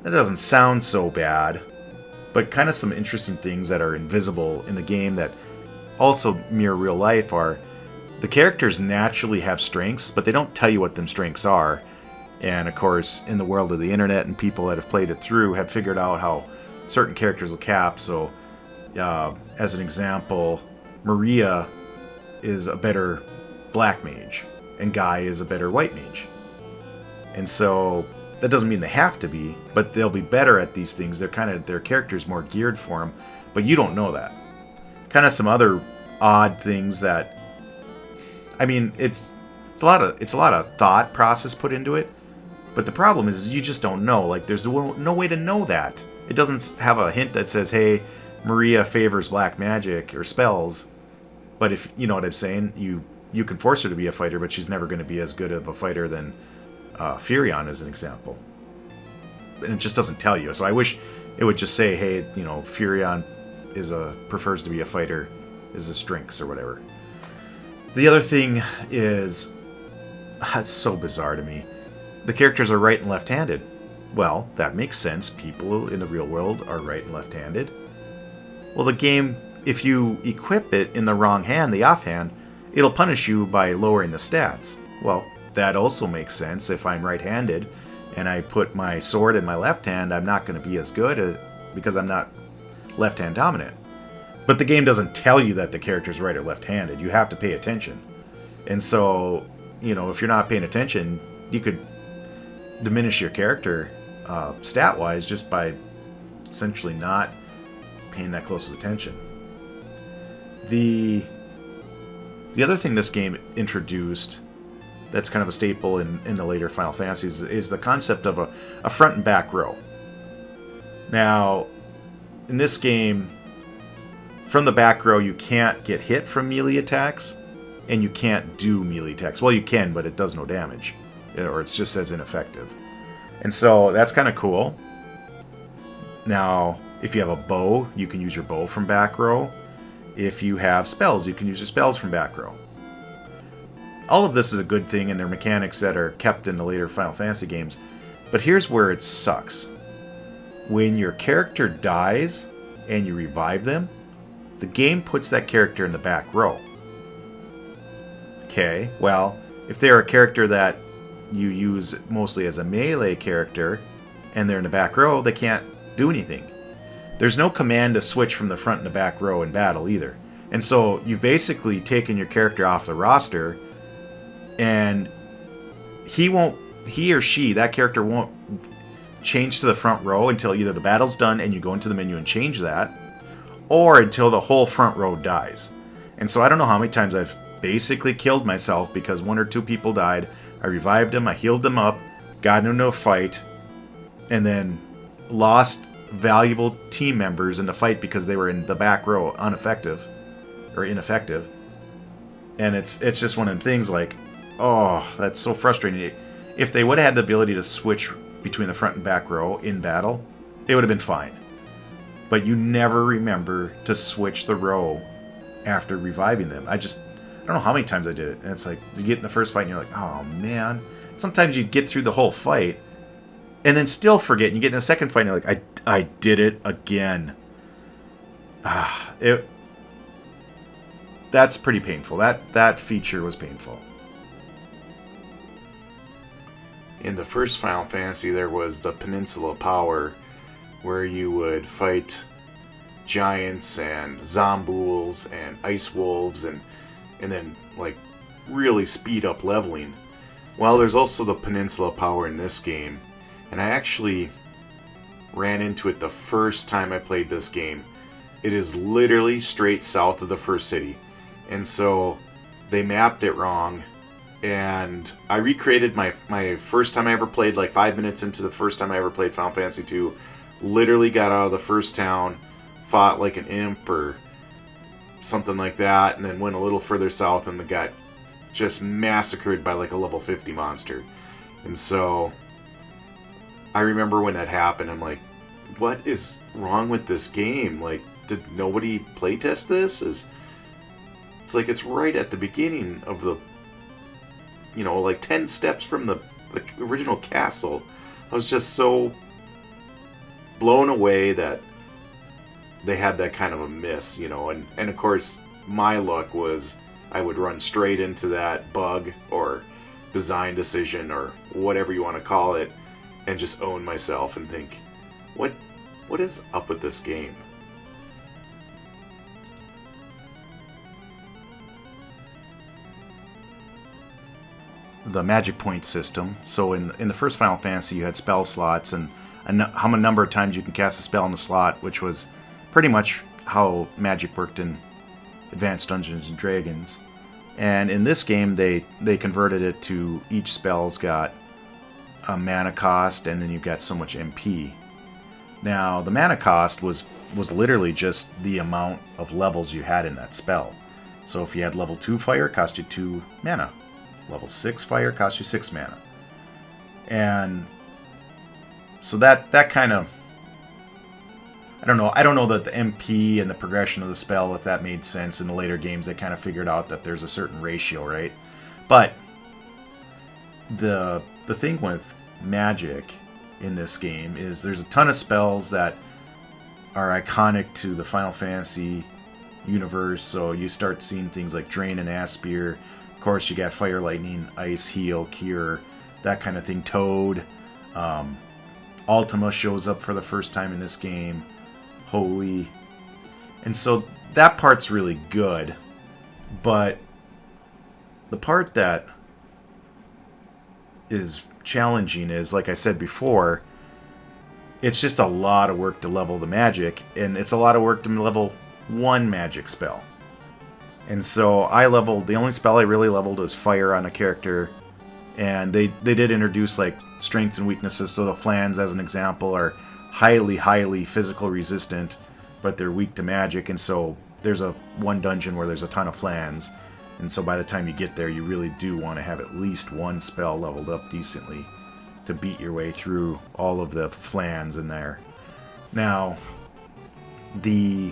That doesn't sound so bad, but kind of some interesting things that are invisible in the game that also mirror real life are the characters naturally have strengths, but they don't tell you what them strengths are. And of course, in the world of the internet and people that have played it through have figured out how certain characters will cap. So, as an example, Maria is a better black mage, and Guy is a better white mage. And so that doesn't mean they have to be, but they'll be better at these things. Their character's more geared for them, but you don't know that. Kind of some other odd things that, it's a lot of thought process put into it. But the problem is you just don't know. Like, there's no way to know that. It doesn't have a hint that says, hey, Maria favors black magic or spells, but if you know what I'm saying, you can force her to be a fighter, but she's never going to be as good of a fighter than Furion, as an example. And it just doesn't tell you. So I wish it would just say, hey, you know, Furion prefers to be a fighter, is a strengths or whatever. The other thing is, it's so bizarre to me. The characters are right and left-handed. Well, that makes sense. People in the real world are right and left-handed. Well, the game, if you equip it in the wrong hand, the offhand, it'll punish you by lowering the stats. Well, that also makes sense. If I'm right-handed and I put my sword in my left hand, I'm not going to be as good because I'm not left-hand dominant. But the game doesn't tell you that the character's right or left-handed. You have to pay attention. And so, you know, if you're not paying attention, you could diminish your character stat-wise just by essentially not paying that close of attention. The other thing this game introduced that's kind of a staple in the later Final Fantasies is the concept of a front and back row. Now, in this game, from the back row, you can't get hit from melee attacks, and you can't do melee attacks. Well, you can, but it does no damage, or it's just as ineffective. And so that's kind of cool. Now, if you have a bow, you can use your bow from back row. If you have spells, you can use your spells from back row. All of this is a good thing, and they're mechanics that are kept in the later Final Fantasy games. But here's where it sucks. When your character dies and you revive them, the game puts that character in the back row. Okay, well, if they're a character that you use mostly as a melee character and they're in the back row, they can't do anything. There's no command to switch from the front and the back row in battle either. And so you've basically taken your character off the roster, and that character won't change to the front row until either the battle's done and you go into the menu and change that, or until the whole front row dies. And so I don't know how many times I've basically killed myself because one or two people died. I revived them, I healed them up, got into a fight, and then lost valuable team members in the fight because they were in the back row ineffective. And it's just one of them things like, oh, that's so frustrating. If they would have had the ability to switch between the front and back row in battle, it would have been fine. But you never remember to switch the row after reviving them. I don't know how many times I did it. And it's like, you get in the first fight and you're like, oh man. Sometimes you get through the whole fight and then still forget. And you get in the second fight and you're like, I did it again. That's pretty painful. That feature was painful. In the first Final Fantasy, there was the Peninsula Power, where you would fight giants and zombuls and ice wolves and then like really speed up leveling. Well, there's also the Peninsula Power in this game, and I actually ran into it the first time I played this game. It is literally straight south of the first city, and so they mapped it wrong. And I recreated my first time I ever played, like 5 minutes into the first time I ever played Final Fantasy 2. Literally got out of the first town, fought like an imp or something like that, and then went a little further south and got just massacred by like a level 50 monster. And so I remember when that happened, I'm like, what is wrong with this game? Like, did nobody playtest this? It's like it's right at the beginning of the, like 10 steps from the original castle. I was just so blown away that they had that kind of a miss, and of course my luck was I would run straight into that bug or design decision or whatever you want to call it and just own myself and think, what is up with this game? The magic point system. So in the first Final Fantasy, you had spell slots and how many number of times you can cast a spell in the slot, which was pretty much how magic worked in Advanced Dungeons and Dragons. And in this game, they converted it to each spell's got a mana cost, and then you've got so much MP. Now, the mana cost was was literally just the amount of levels you had in that spell. So if you had level 2 fire, it cost you 2 mana. Level 6 fire cost you 6 mana. And so that kind of, I don't know that the MP and the progression of the spell, if that made sense in the later games. They kind of figured out that there's a certain ratio, right? But the thing with magic in this game is there's a ton of spells that are iconic to the Final Fantasy universe. So you start seeing things like Drain and Aspir. Of course, you got Fire, Lightning, Ice, Heal, Cure, that kind of thing. Toad. Ultima shows up for the first time in this game. Holy. And so that part's really good. But the part that is challenging is, like I said before, it's just a lot of work to level the magic, and it's a lot of work to level one magic spell. And so the only spell I really leveled was Fire on a character, and they did introduce like strengths and weaknesses. So the Flans, as an example, are highly physical resistant, but they're weak to magic. And so there's one dungeon where there's a ton of Flans, and so by the time you get there, you really do want to have at least one spell leveled up decently to beat your way through all of the Flans in there. Now, the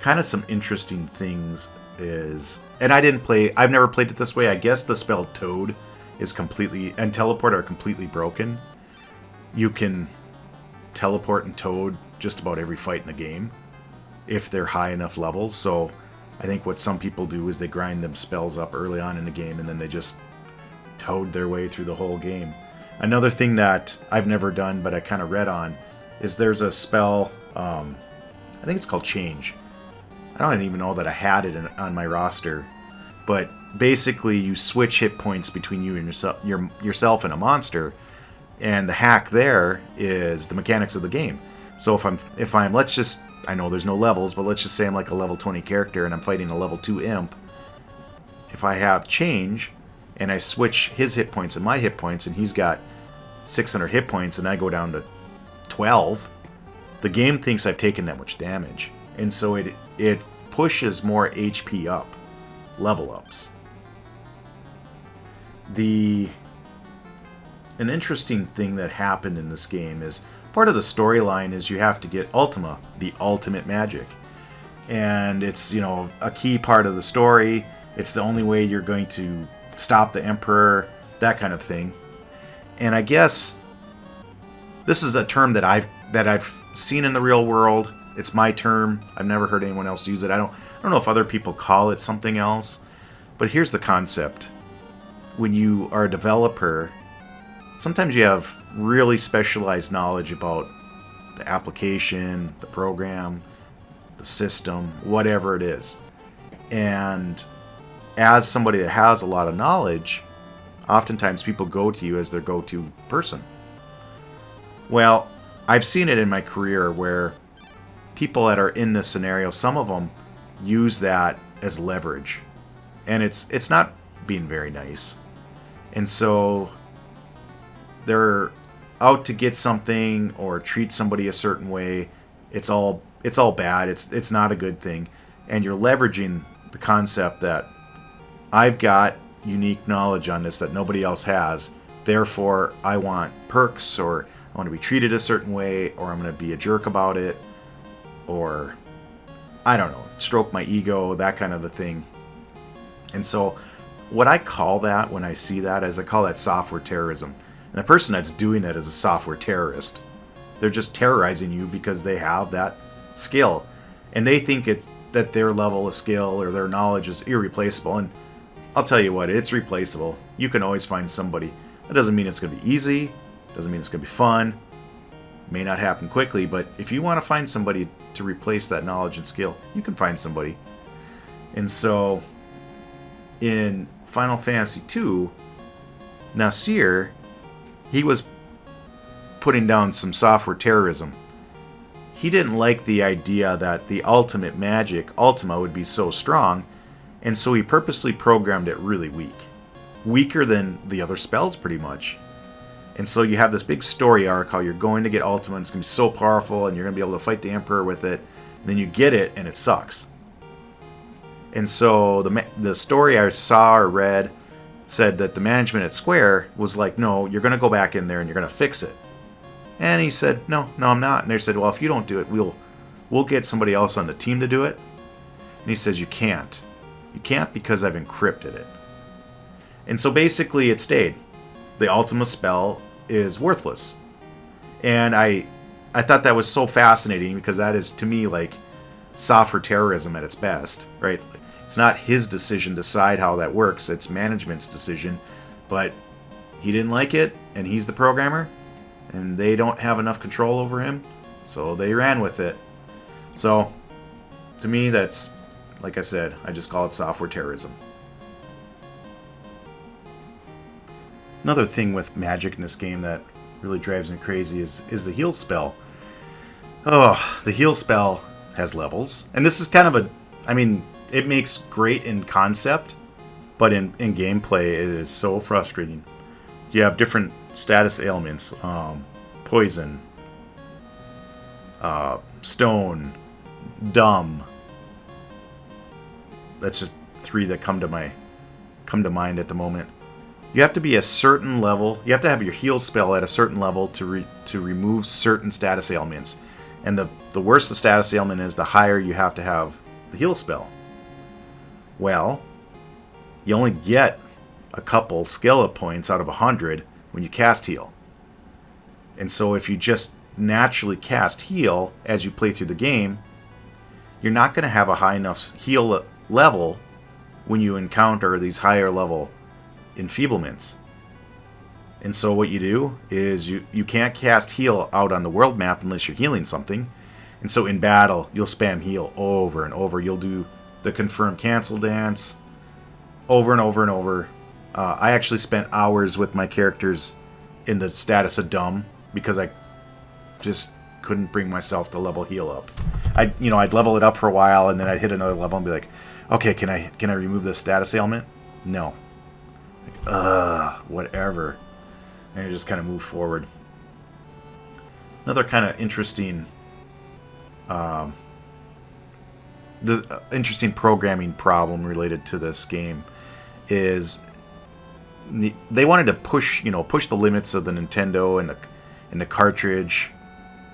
kind of some interesting things is, and I've never played it this way. I guess the spell Toad is completely, and Teleport are completely broken. You can teleport and Toad just about every fight in the game if they're high enough levels. So I think what some people do is they grind them spells up early on in the game, and then they just Toad their way through the whole game. Another thing that I've never done, but I kind of read on, is there's a spell, I think it's called Change. I don't even know that I had it on my roster, but basically you switch hit points between you and yourself and a monster, and the hack there is the mechanics of the game. So if I'm let's just, I know there's no levels, but let's just say I'm like a level 20 character and I'm fighting a level 2 imp. If I have Change and I switch his hit points and my hit points, and he's got 600 hit points and I go down to 12, the game thinks I've taken that much damage, and so it pushes more HP up, level ups. An interesting thing that happened in this game is, part of the storyline is you have to get Ultima, the ultimate magic. And it's, a key part of the story. It's the only way you're going to stop the Emperor, that kind of thing. And I guess this is a term that I've seen in the real world. It's my term. I've never heard anyone else use it. I don't know if other people call it something else. But here's the concept. When you are a developer, sometimes you have really specialized knowledge about the application, the program, the system, whatever it is. And as somebody that has a lot of knowledge, oftentimes people go to you as their go-to person. Well, I've seen it in my career where people that are in this scenario, some of them use that as leverage. And it's not being very nice. And so they're out to get something or treat somebody a certain way. It's all bad. It's not a good thing. And you're leveraging the concept that I've got unique knowledge on this that nobody else has. Therefore, I want perks, or I want to be treated a certain way, or I'm going to be a jerk about it, or I don't know, stroke my ego, that kind of a thing. And so what I call that when I see that is, I call that software terrorism. And the person that's doing that is a software terrorist. They're just terrorizing you because they have that skill. And they think it's that their level of skill or their knowledge is irreplaceable. And I'll tell you what, it's replaceable. You can always find somebody. That doesn't mean it's going to be easy. Doesn't mean it's going to be fun. May not happen quickly, but if you want to find somebody to replace that knowledge and skill, you can find somebody. And so in Final Fantasy II, Nasir, he was putting down some software terrorism. He didn't like the idea that the ultimate magic, Ultima, would be so strong, and so he purposely programmed it really weak. Weaker than the other spells, pretty much. And so you have this big story arc how you're going to get Ultima, and it's going to be so powerful, and you're going to be able to fight the Emperor with it. And then you get it, and it sucks. And so the story I saw or read said that the management at Square was like, no, you're going to go back in there and you're going to fix it. And he said, no, I'm not. And they said, well, if you don't do it, we'll get somebody else on the team to do it. And he says, you can't. You can't because I've encrypted it. And so basically it stayed. The Ultima spell is worthless. And I thought that was so fascinating because that is, to me, like software terrorism at its best, right? It's not his decision to decide how that works. It's management's decision. But he didn't like it, and he's the programmer, and they don't have enough control over him, so they ran with it. So, to me, that's, like I said, I just call it software terrorism. Another thing with magic in this game that really drives me crazy is the heal spell. Oh, the heal spell has levels. And this is kind of it makes great in concept, but in gameplay it is so frustrating. You have different status ailments, poison, stone, dumb. That's just 3 that come to mind at the moment. You have to be a certain level. You have to have your heal spell at a certain level to remove certain status ailments. And the worse the status ailment is, the higher you have to have the heal spell. Well, you only get a couple skill points out of 100 when you cast heal. And so if you just naturally cast heal as you play through the game, you're not going to have a high enough heal level when you encounter these higher level enfeeblements. And so what you do is you can't cast heal out on the world map unless you're healing something. And so in battle, you'll spam heal over and over. You'll do the confirm cancel dance over and over and over. I actually spent hours with my characters in the status of dumb because I just couldn't bring myself to level heal up. I'd level it up for a while, and then I'd hit another level and be like, okay, can I remove this status ailment? No. Whatever. And I just kind of move forward. Another kind of interesting interesting programming problem related to this game is they wanted to push the limits of the Nintendo and the cartridge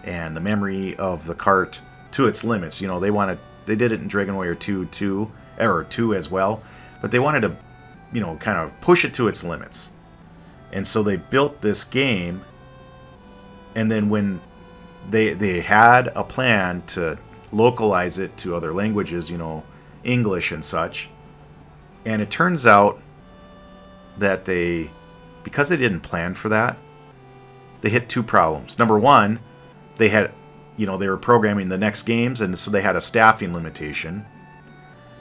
and the memory of the cart to its limits. They did it in Dragon Warrior 2 as well, but they wanted to kind of push it to its limits. And so they built this game, and then when they had a plan to localize it to other languages, English and such, and it turns out that because they didn't plan for that, they hit 2 problems. Number one, they were programming the next games, and so they had a staffing limitation.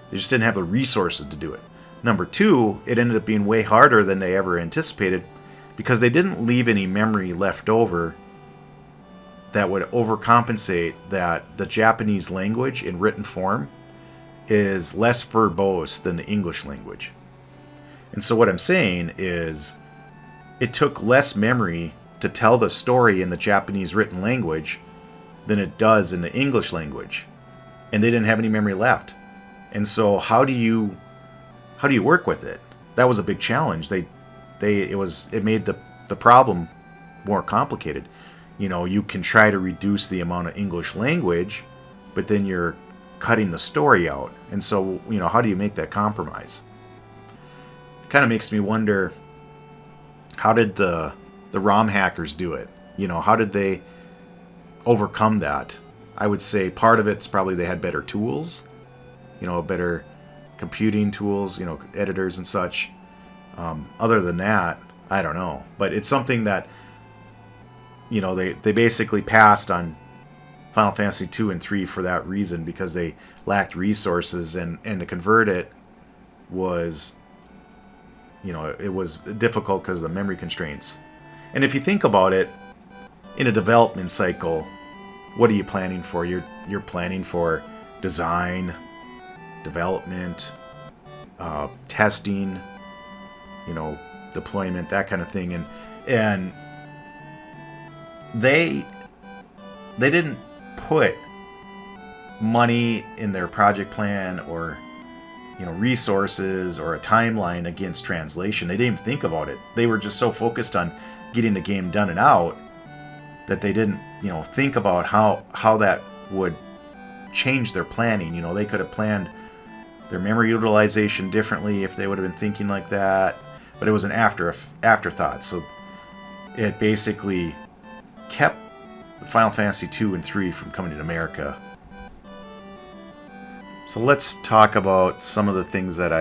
They just didn't have the resources to do it. Number 2, it ended up being way harder than they ever anticipated because they didn't leave any memory left over that would overcompensate that the Japanese language in written form is less verbose than the English language. And so what I'm saying is it took less memory to tell the story in the Japanese written language than it does in the English language. And they didn't have any memory left. And so how do you work with it? That was a big challenge. It made the problem more complicated. You can try to reduce the amount of English language, but then you're cutting the story out. And so, how do you make that compromise? It kind of makes me wonder, how did the ROM hackers do it? How did they overcome that? I would say part of it's probably they had better tools, better computing tools, editors and such. Other than that, I don't know. But it's something that, they basically passed on Final Fantasy 2 and 3 for that reason, because they lacked resources, and to convert it was, it was difficult because of the memory constraints. And if you think about it, in a development cycle, what are you planning for? You're planning for design, development, testing, deployment, that kind of thing. And they they didn't put money in their project plan or resources or a timeline against translation. They didn't even think about it. They were just so focused on getting the game done and out that they didn't think about how that would change their planning. They could have planned their memory utilization differently if they would have been thinking like that, but it was an afterthought. So it basically kept Final Fantasy 2 and 3 from coming to America. So let's talk about some of the things that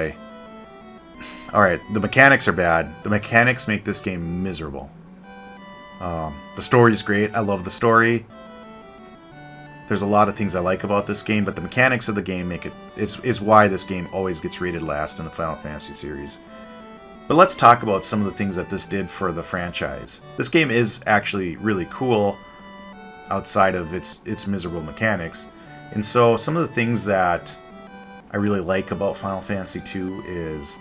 Alright, the mechanics are bad. The mechanics make this game miserable. The story is great. I love the story. There's a lot of things I like about this game, but the mechanics of the game is why this game always gets rated last in the Final Fantasy series. But let's talk about some of the things that this did for the franchise. This game is actually really cool outside of its miserable mechanics. And so some of the things that I really like about Final Fantasy II is,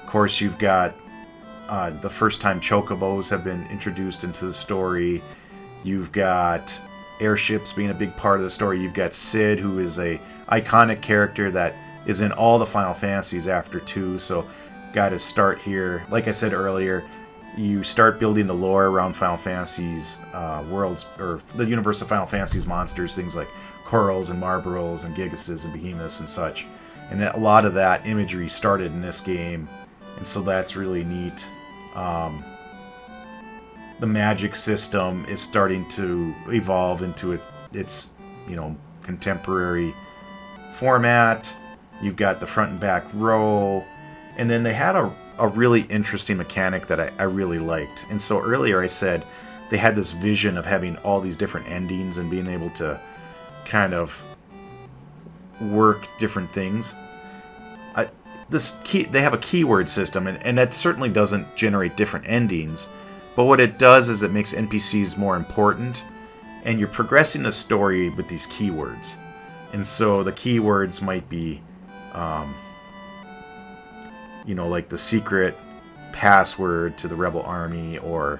of course, you've got the first time chocobos have been introduced into the story. You've got airships being a big part of the story. You've got Cid, who is a iconic character that is in all the Final Fantasies after 2, so got to start here. Like I said earlier, you start building the lore around Final Fantasy's worlds, or the universe of Final Fantasy's monsters, things like Corals and Marlboros and Gigases and Behemoths and such. And a lot of that imagery started in this game, and so that's really neat. The magic system is starting to evolve into its contemporary format. You've got the front and back row, and then they had a really interesting mechanic that I really liked. And so earlier I said they had this vision of having all these different endings and being able to kind of work different things. They have a keyword system, and that certainly doesn't generate different endings, but what it does is it makes NPCs more important, and you're progressing the story with these keywords. And so the keywords might be like the secret password to the rebel army, or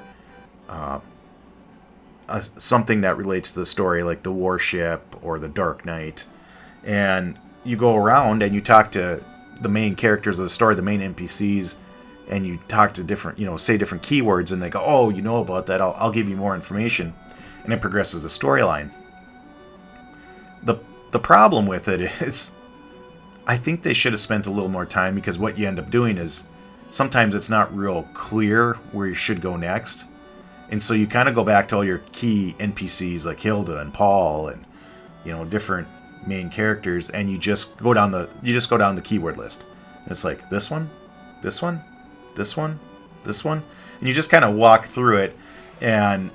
something that relates to the story, like the warship or the Dark Knight. And you go around and you talk to the main characters of the story, the main NPCs, and you talk to different, say different keywords, and they go, "Oh, you know about that? I'll give you more information," and it progresses the storyline. The problem with it is, I think they should have spent a little more time, because what you end up doing is sometimes it's not real clear where you should go next, and so you kind of go back to all your key NPCs like Hilda and Paul and different main characters, and you just go down the keyword list. And it's like this one, this one, this one, this one, and you just kind of walk through it. And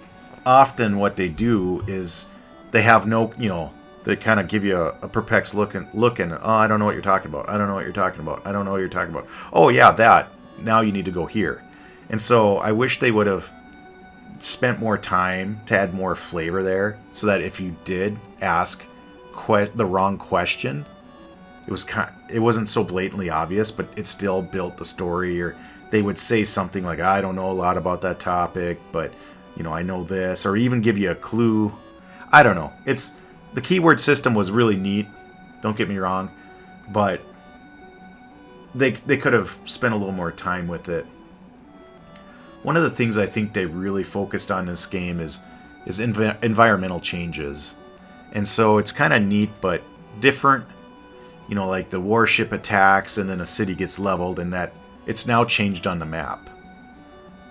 often what they do is they have no, they kind of give you a perplexed look and oh, I don't know what you're talking about. I don't know what you're talking about. I don't know what you're talking about. Oh yeah, that. Now you need to go here. And so I wish they would have spent more time to add more flavor there, so that if you did ask the wrong question, it wasn't so blatantly obvious, but it still built the story. Or they would say something like, "I don't know a lot about that topic, but I know this," or even give you a clue. I don't know. The keyword system was really neat, don't get me wrong, but they could have spent a little more time with it. One of the things I think they really focused on in this game is environmental changes. And so it's kind of neat, but different. Like the warship attacks and then a city gets leveled, and that it's now changed on the map.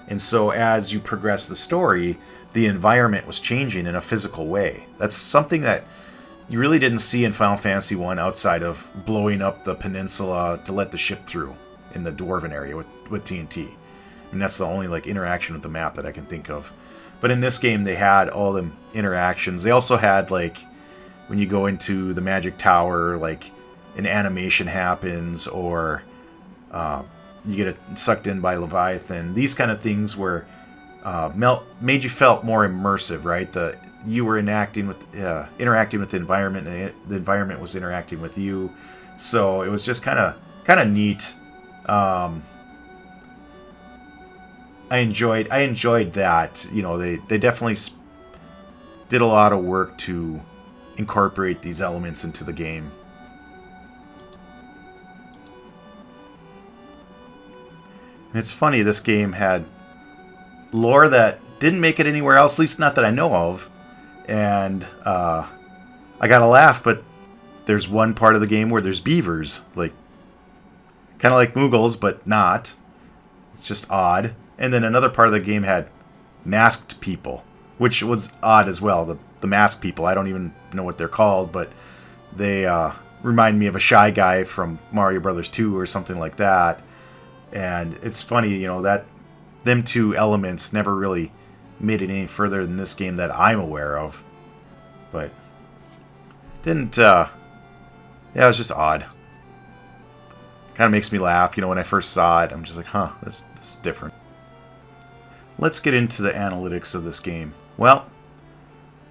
And so as you progress the story, the environment was changing in a physical way. That's something that you really didn't see in Final Fantasy 1 outside of blowing up the peninsula to let the ship through in the Dwarven area with TNT. And that's the only interaction with the map that I can think of. But in this game, they had all the interactions. They also had, when you go into the magic tower, an animation happens, or you get sucked in by Leviathan. These kind of things were made you felt more immersive, right? You were interacting with the environment, and the environment was interacting with you. So it was just kind of neat. I enjoyed that. They definitely did a lot of work to incorporate these elements into the game. And it's funny, this game had lore that didn't make it anywhere else, at least not that I know of. And I gotta laugh, but there's one part of the game where there's beavers, like kind of like Moogles, but not. It's just odd. And then another part of the game had masked people, which was odd as well. The masked people, I don't even know what they're called, but they remind me of a Shy Guy from Mario Brothers 2 or something like that. And it's funny, you know, that them two elements never really made it any further in this game that I'm aware of. But didn't, yeah, it was just odd. Kind of makes me laugh, you know, when I first saw it, I'm just like, huh, this is different. Let's get into the analytics of this game. Well,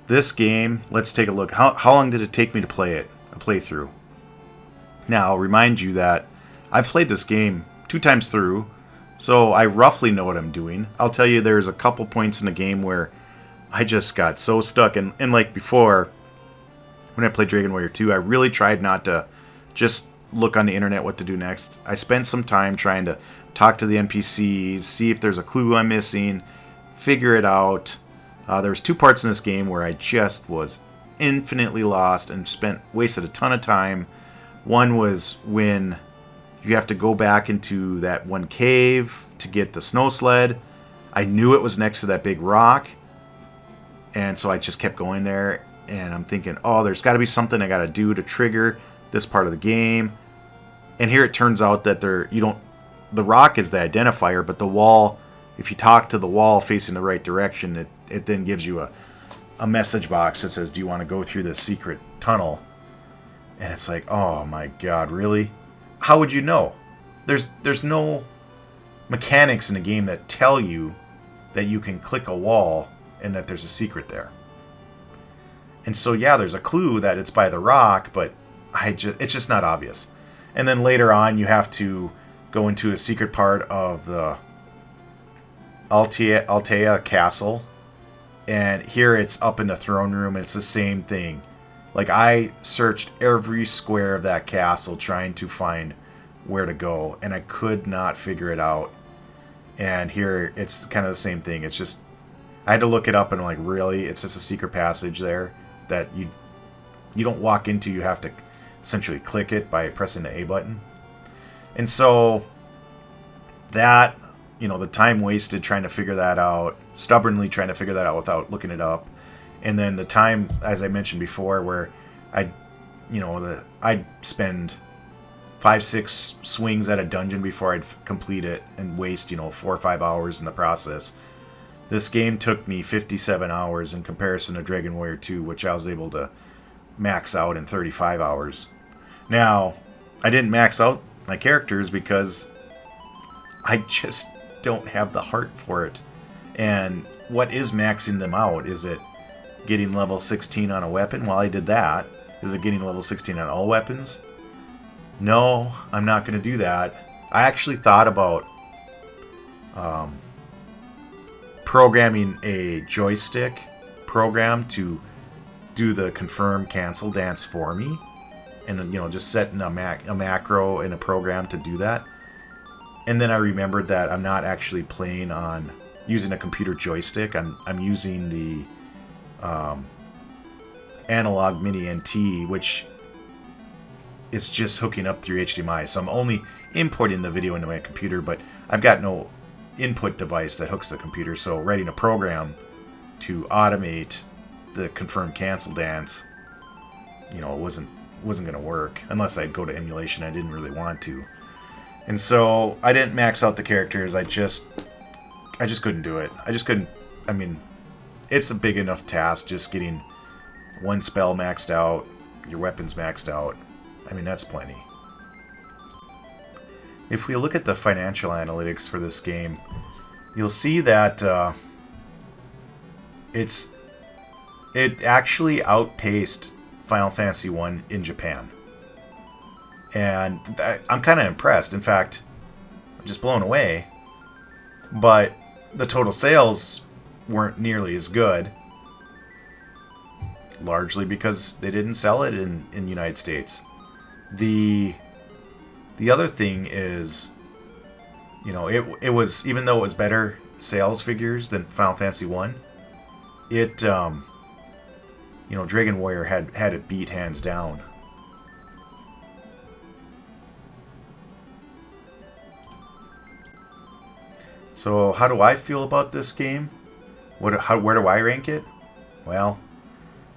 this game, let's take a look. How long did it take me to play it? A playthrough. Now, I'll remind you that I've played this game 2 times through, so I roughly know what I'm doing. I'll tell you, there's a couple points in the game where I just got so stuck. And like before, when I played Dragon Warrior 2, I really tried not to just look on the internet what to do next. I spent some time trying to talk to the NPCs, see if there's a clue I'm missing, figure it out. There was 2 parts in this game where I just was infinitely lost and wasted a ton of time. One was when you have to go back into that one cave to get the snow sled. I knew it was next to that big rock, and so I just kept going there, and I'm thinking, oh, there's got to be something I got to do to trigger this part of the game. And here it turns out that the rock is the identifier, but the wall, if you talk to the wall facing the right direction, it then gives you a message box that says, do you want to go through this secret tunnel? And it's like, oh my god, really? How would you know? There's no mechanics in the game that tell you that you can click a wall and that there's a secret there. And so yeah, there's a clue that it's by the rock, but it's just not obvious. And then later on, you have to go into a secret part of the Altea Castle, and here it's up in the throne room. And it's the same thing. Like, I searched every square of that castle trying to find where to go, and I could not figure it out. And here, it's kind of the same thing. It's just, I had to look it up, and I'm like, really? It's just a secret passage there that you don't walk into. You have to essentially click it by pressing the A button. And so that, you know, the time wasted trying to figure that out, stubbornly trying to figure that out without looking it up. And then the time, as I mentioned before, where I'd spend 5-6 swings at a dungeon before I'd complete it and waste, 4 or 5 hours in the process. This game took me 57 hours in comparison to Dragon Warrior 2, which I was able to max out in 35 hours. Now, I didn't max out my characters because I just don't have the heart for it. And what is maxing them out? Is it getting level 16 on a weapon? Well, I did that. Is it getting level 16 on all weapons? No, I'm not going to do that. I actually thought about programming a joystick program to do the confirm cancel dance for me, and then, just setting a macro in a program to do that. And then I remembered that I'm not actually playing on using a computer joystick. I'm using the Analog Mini NT, which is just hooking up through HDMI. So I'm only importing the video into my computer, but I've got no input device that hooks the computer. So writing a program to automate the confirm cancel dance, it wasn't going to work unless I'd go to emulation. I didn't really want to. And so I didn't max out the characters. I just couldn't do it. I just couldn't. I mean, it's a big enough task just getting one spell maxed out, your weapons maxed out. I mean, that's plenty. If we look at the financial analytics for this game, you'll see that it actually outpaced Final Fantasy 1 in Japan. And I'm kind of impressed. In fact, I'm just blown away. But the total sales weren't nearly as good. largely because they didn't sell it in the United States. The other thing is, you know, it was, even though it was better sales figures than Final Fantasy 1, it you know, Dragon Warrior had it beat hands down. So how do I feel about this game? Where do I rank it? Well,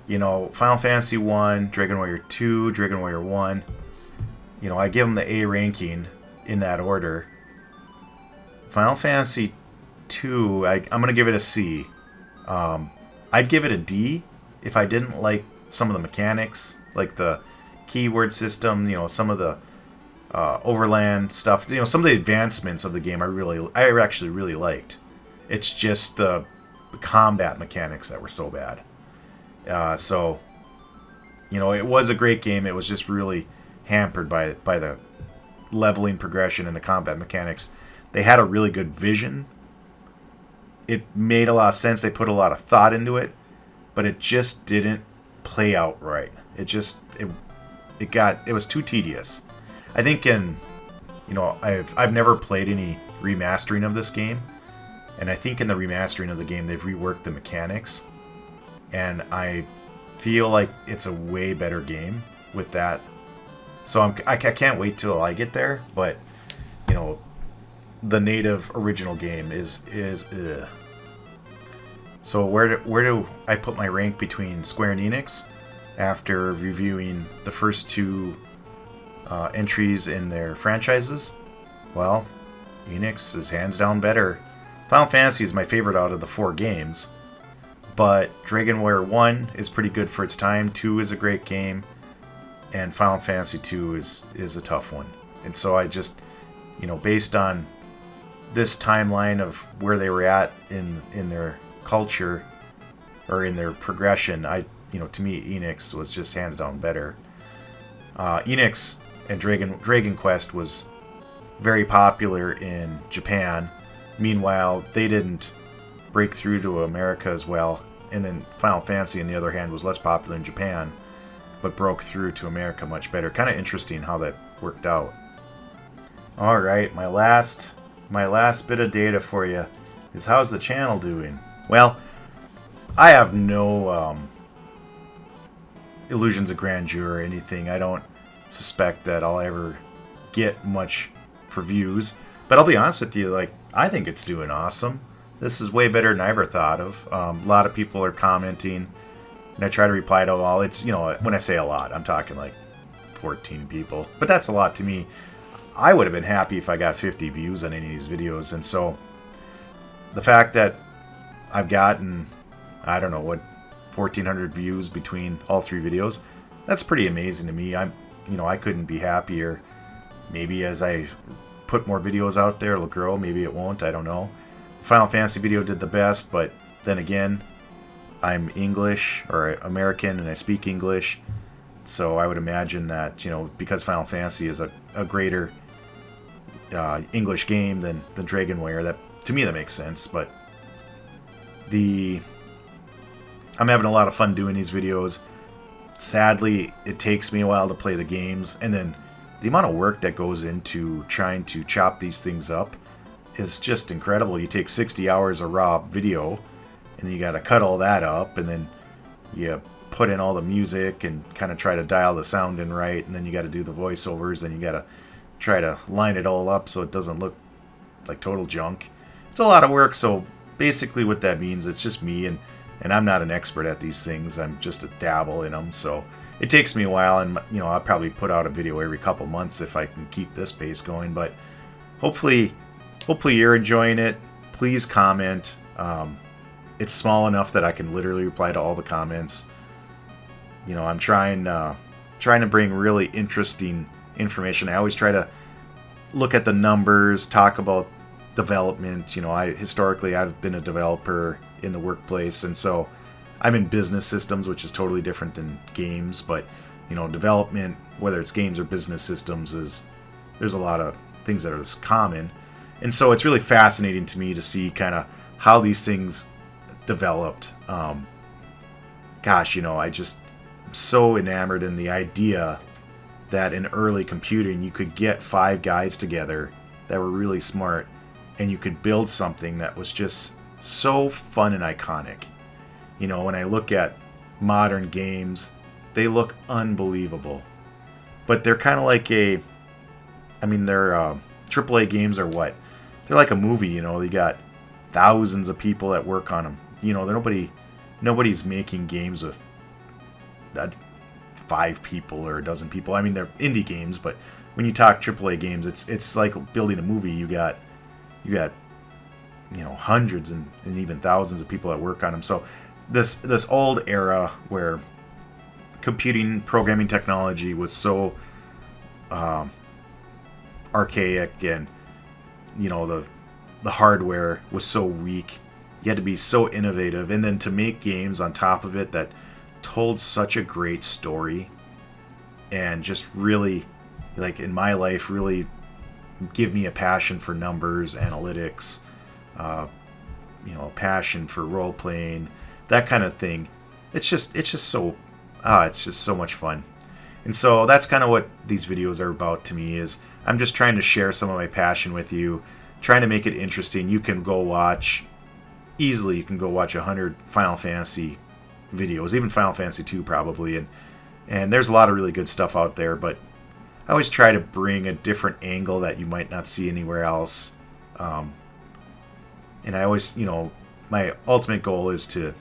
you know, Final Fantasy 1, Dragon Warrior 2, Dragon Warrior 1, you know, I give them the A ranking in that order. Final Fantasy 2, I'm going to give it a C. I'd give it a D if I didn't like some of the mechanics, like the keyword system, you know, some of the overland stuff, you know, some of the advancements of the game I actually really liked. It's just the combat mechanics that were so bad. So, you know, it was a great game. It was just really hampered by the leveling progression and the combat mechanics. They had a really good vision. It made a lot of sense. They put a lot of thought into it, but it just didn't play out right. It was too tedious. I think you know, I've never played any remastering of this game, and I think in the remastering of the game they've reworked the mechanics, and I feel like it's a way better game with that. So I can't wait till I get there, but you know, the native original game is ugh. So where do I put my rank between Square and Enix after reviewing the first two entries in their franchises? Well, Enix is hands down better. Final Fantasy is my favorite out of the 4 games, but Dragon Warrior 1 is pretty good for its time, 2 is a great game, and Final Fantasy 2 is a tough one. And so I just, you know, based on this timeline of where they were at in their culture or in their progression, you know, to me Enix was just hands down better. Enix and Dragon Quest was very popular in Japan. Meanwhile, they didn't break through to America as well. And then Final Fantasy, on the other hand, was less popular in Japan, but broke through to America much better. Kind of interesting how that worked out. All right, my last bit of data for you is, how's the channel doing? Well, I have no illusions of grandeur or anything. I don't suspect that I'll ever get much for views, but I'll be honest with you, like, I think it's doing awesome. This is way better than I ever thought of. A lot of people are commenting, and I try to reply to all. It's, you know, when I say a lot, I'm talking like 14 people, but that's a lot to me. I would have been happy if I got 50 views on any of these videos, and so the fact that I've gotten, I don't know, what, 1,400 views between all 3 videos, that's pretty amazing to me. You know, I couldn't be happier. Maybe as I put more videos out there, it'll grow. Maybe it won't. I don't know. The Final Fantasy video did the best, but then again, I'm English or American and I speak English, so I would imagine that, you know, because Final Fantasy is a greater English game than Dragon Warrior, that, to me, that makes sense. But I'm having a lot of fun doing these videos. Sadly, it takes me a while to play the games, and then the amount of work that goes into trying to chop these things up is just incredible. You take 60 hours of raw video, and then you got to cut all that up, and then you put in all the music and kind of try to dial the sound in right, and then you got to do the voiceovers, and you got to try to line it all up so it doesn't look like total junk. It's a lot of work. So basically what that means, it's just me, and I'm not an expert at these things. I'm just a dabble in them, so it takes me a while, and you know, I'll probably put out a video every couple months if I can keep this pace going. But hopefully you're enjoying it. Please comment. It's small enough that I can literally reply to all the comments. You know, I'm trying to bring really interesting information. I always try to look at the numbers, talk about development. You know, historically I've been a developer in the workplace, and so I'm in business systems, which is totally different than games. But you know, development, whether it's games or business systems, there's a lot of things that are this common, and so it's really fascinating to me to see kind of how these things developed. gosh, I just so enamored in the idea that in early computing you could get 5 guys together that were really smart and you could build something that was just so fun and iconic. When I look at modern games, they look unbelievable. But they're kind of like they're AAA games are what? They're like a movie, you got thousands of people that work on them. Nobody's making games with 5 people or a dozen people. I mean, they're indie games, but when you talk AAA games, it's like building a movie. You got hundreds and even thousands of people that work on them. So this old era where computing programming technology was so archaic, and the hardware was so weak, you had to be so innovative, and then to make games on top of it that told such a great story and just really, like in my life, really give me a passion for numbers, analytics, a passion for role playing, that kind of thing. It's just so much fun. And so that's kind of what these videos are about to me. Is I'm just trying to share some of my passion with you, trying to make it interesting. You can go watch 100 Final Fantasy videos, even Final Fantasy 2 probably, and there's a lot of really good stuff out there, but I always try to bring a different angle that you might not see anywhere else. And I always, my ultimate goal is to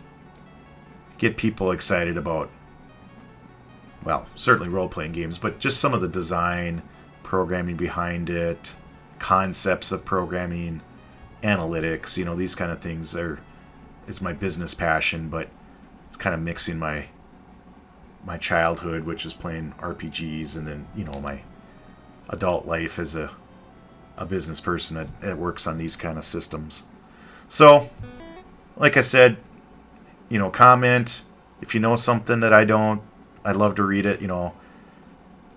get people excited about, well, certainly role-playing games, but just some of the design, programming behind it, concepts of programming, analytics, these kind of things it's my business passion, but it's kind of mixing my childhood, which is playing RPGs, and then, my adult life as a business person that works on these kind of systems. So, like I said, comment if you know something that I don't. I'd love to read it.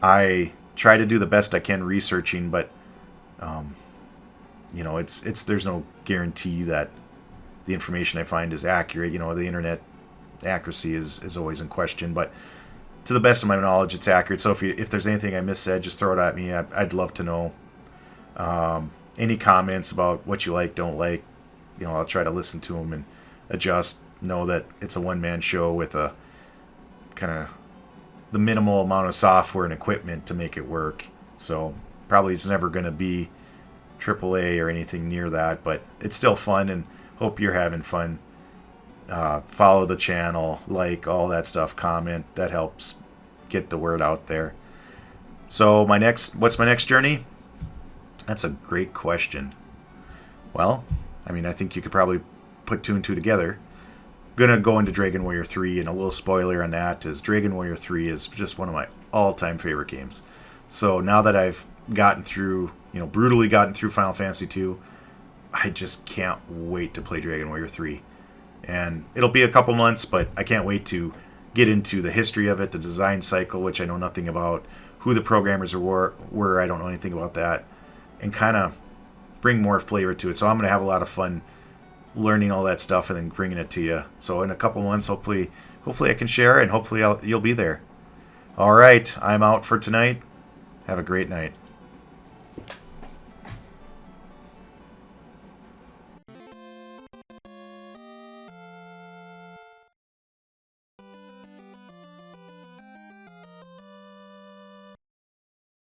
I try to do the best I can researching, but it's there's no guarantee that the information I find is accurate. The internet accuracy is always in question, but to the best of my knowledge, it's accurate. So if there's anything I missaid, just throw it at me. I'd love to know. Any comments about what you like, don't like, I'll try to listen to them and adjust. Know that it's a one-man show with a kind of the minimal amount of software and equipment to make it work. So probably it's never going to be AAA or anything near that, but it's still fun, and hope you're having fun. Follow the channel, like all that stuff, comment. That helps get the word out there. So what's my next journey? That's a great question. Well, I think you could probably put 2 and 2 together. Gonna go into Dragon Warrior 3, and a little spoiler on that is Dragon Warrior 3 is just one of my all-time favorite games. So now that I've brutally gotten through Final Fantasy 2, I just can't wait to play Dragon Warrior 3. And it'll be a couple months, but I can't wait to get into the history of it, the design cycle, which I know nothing about, who the programmers were, I don't know anything about that, and kind of bring more flavor to it. So I'm going to have a lot of fun learning all that stuff and then bringing it to you. So in a couple months, hopefully I can share, and hopefully you'll be there. All right, I'm out for tonight. Have a great night.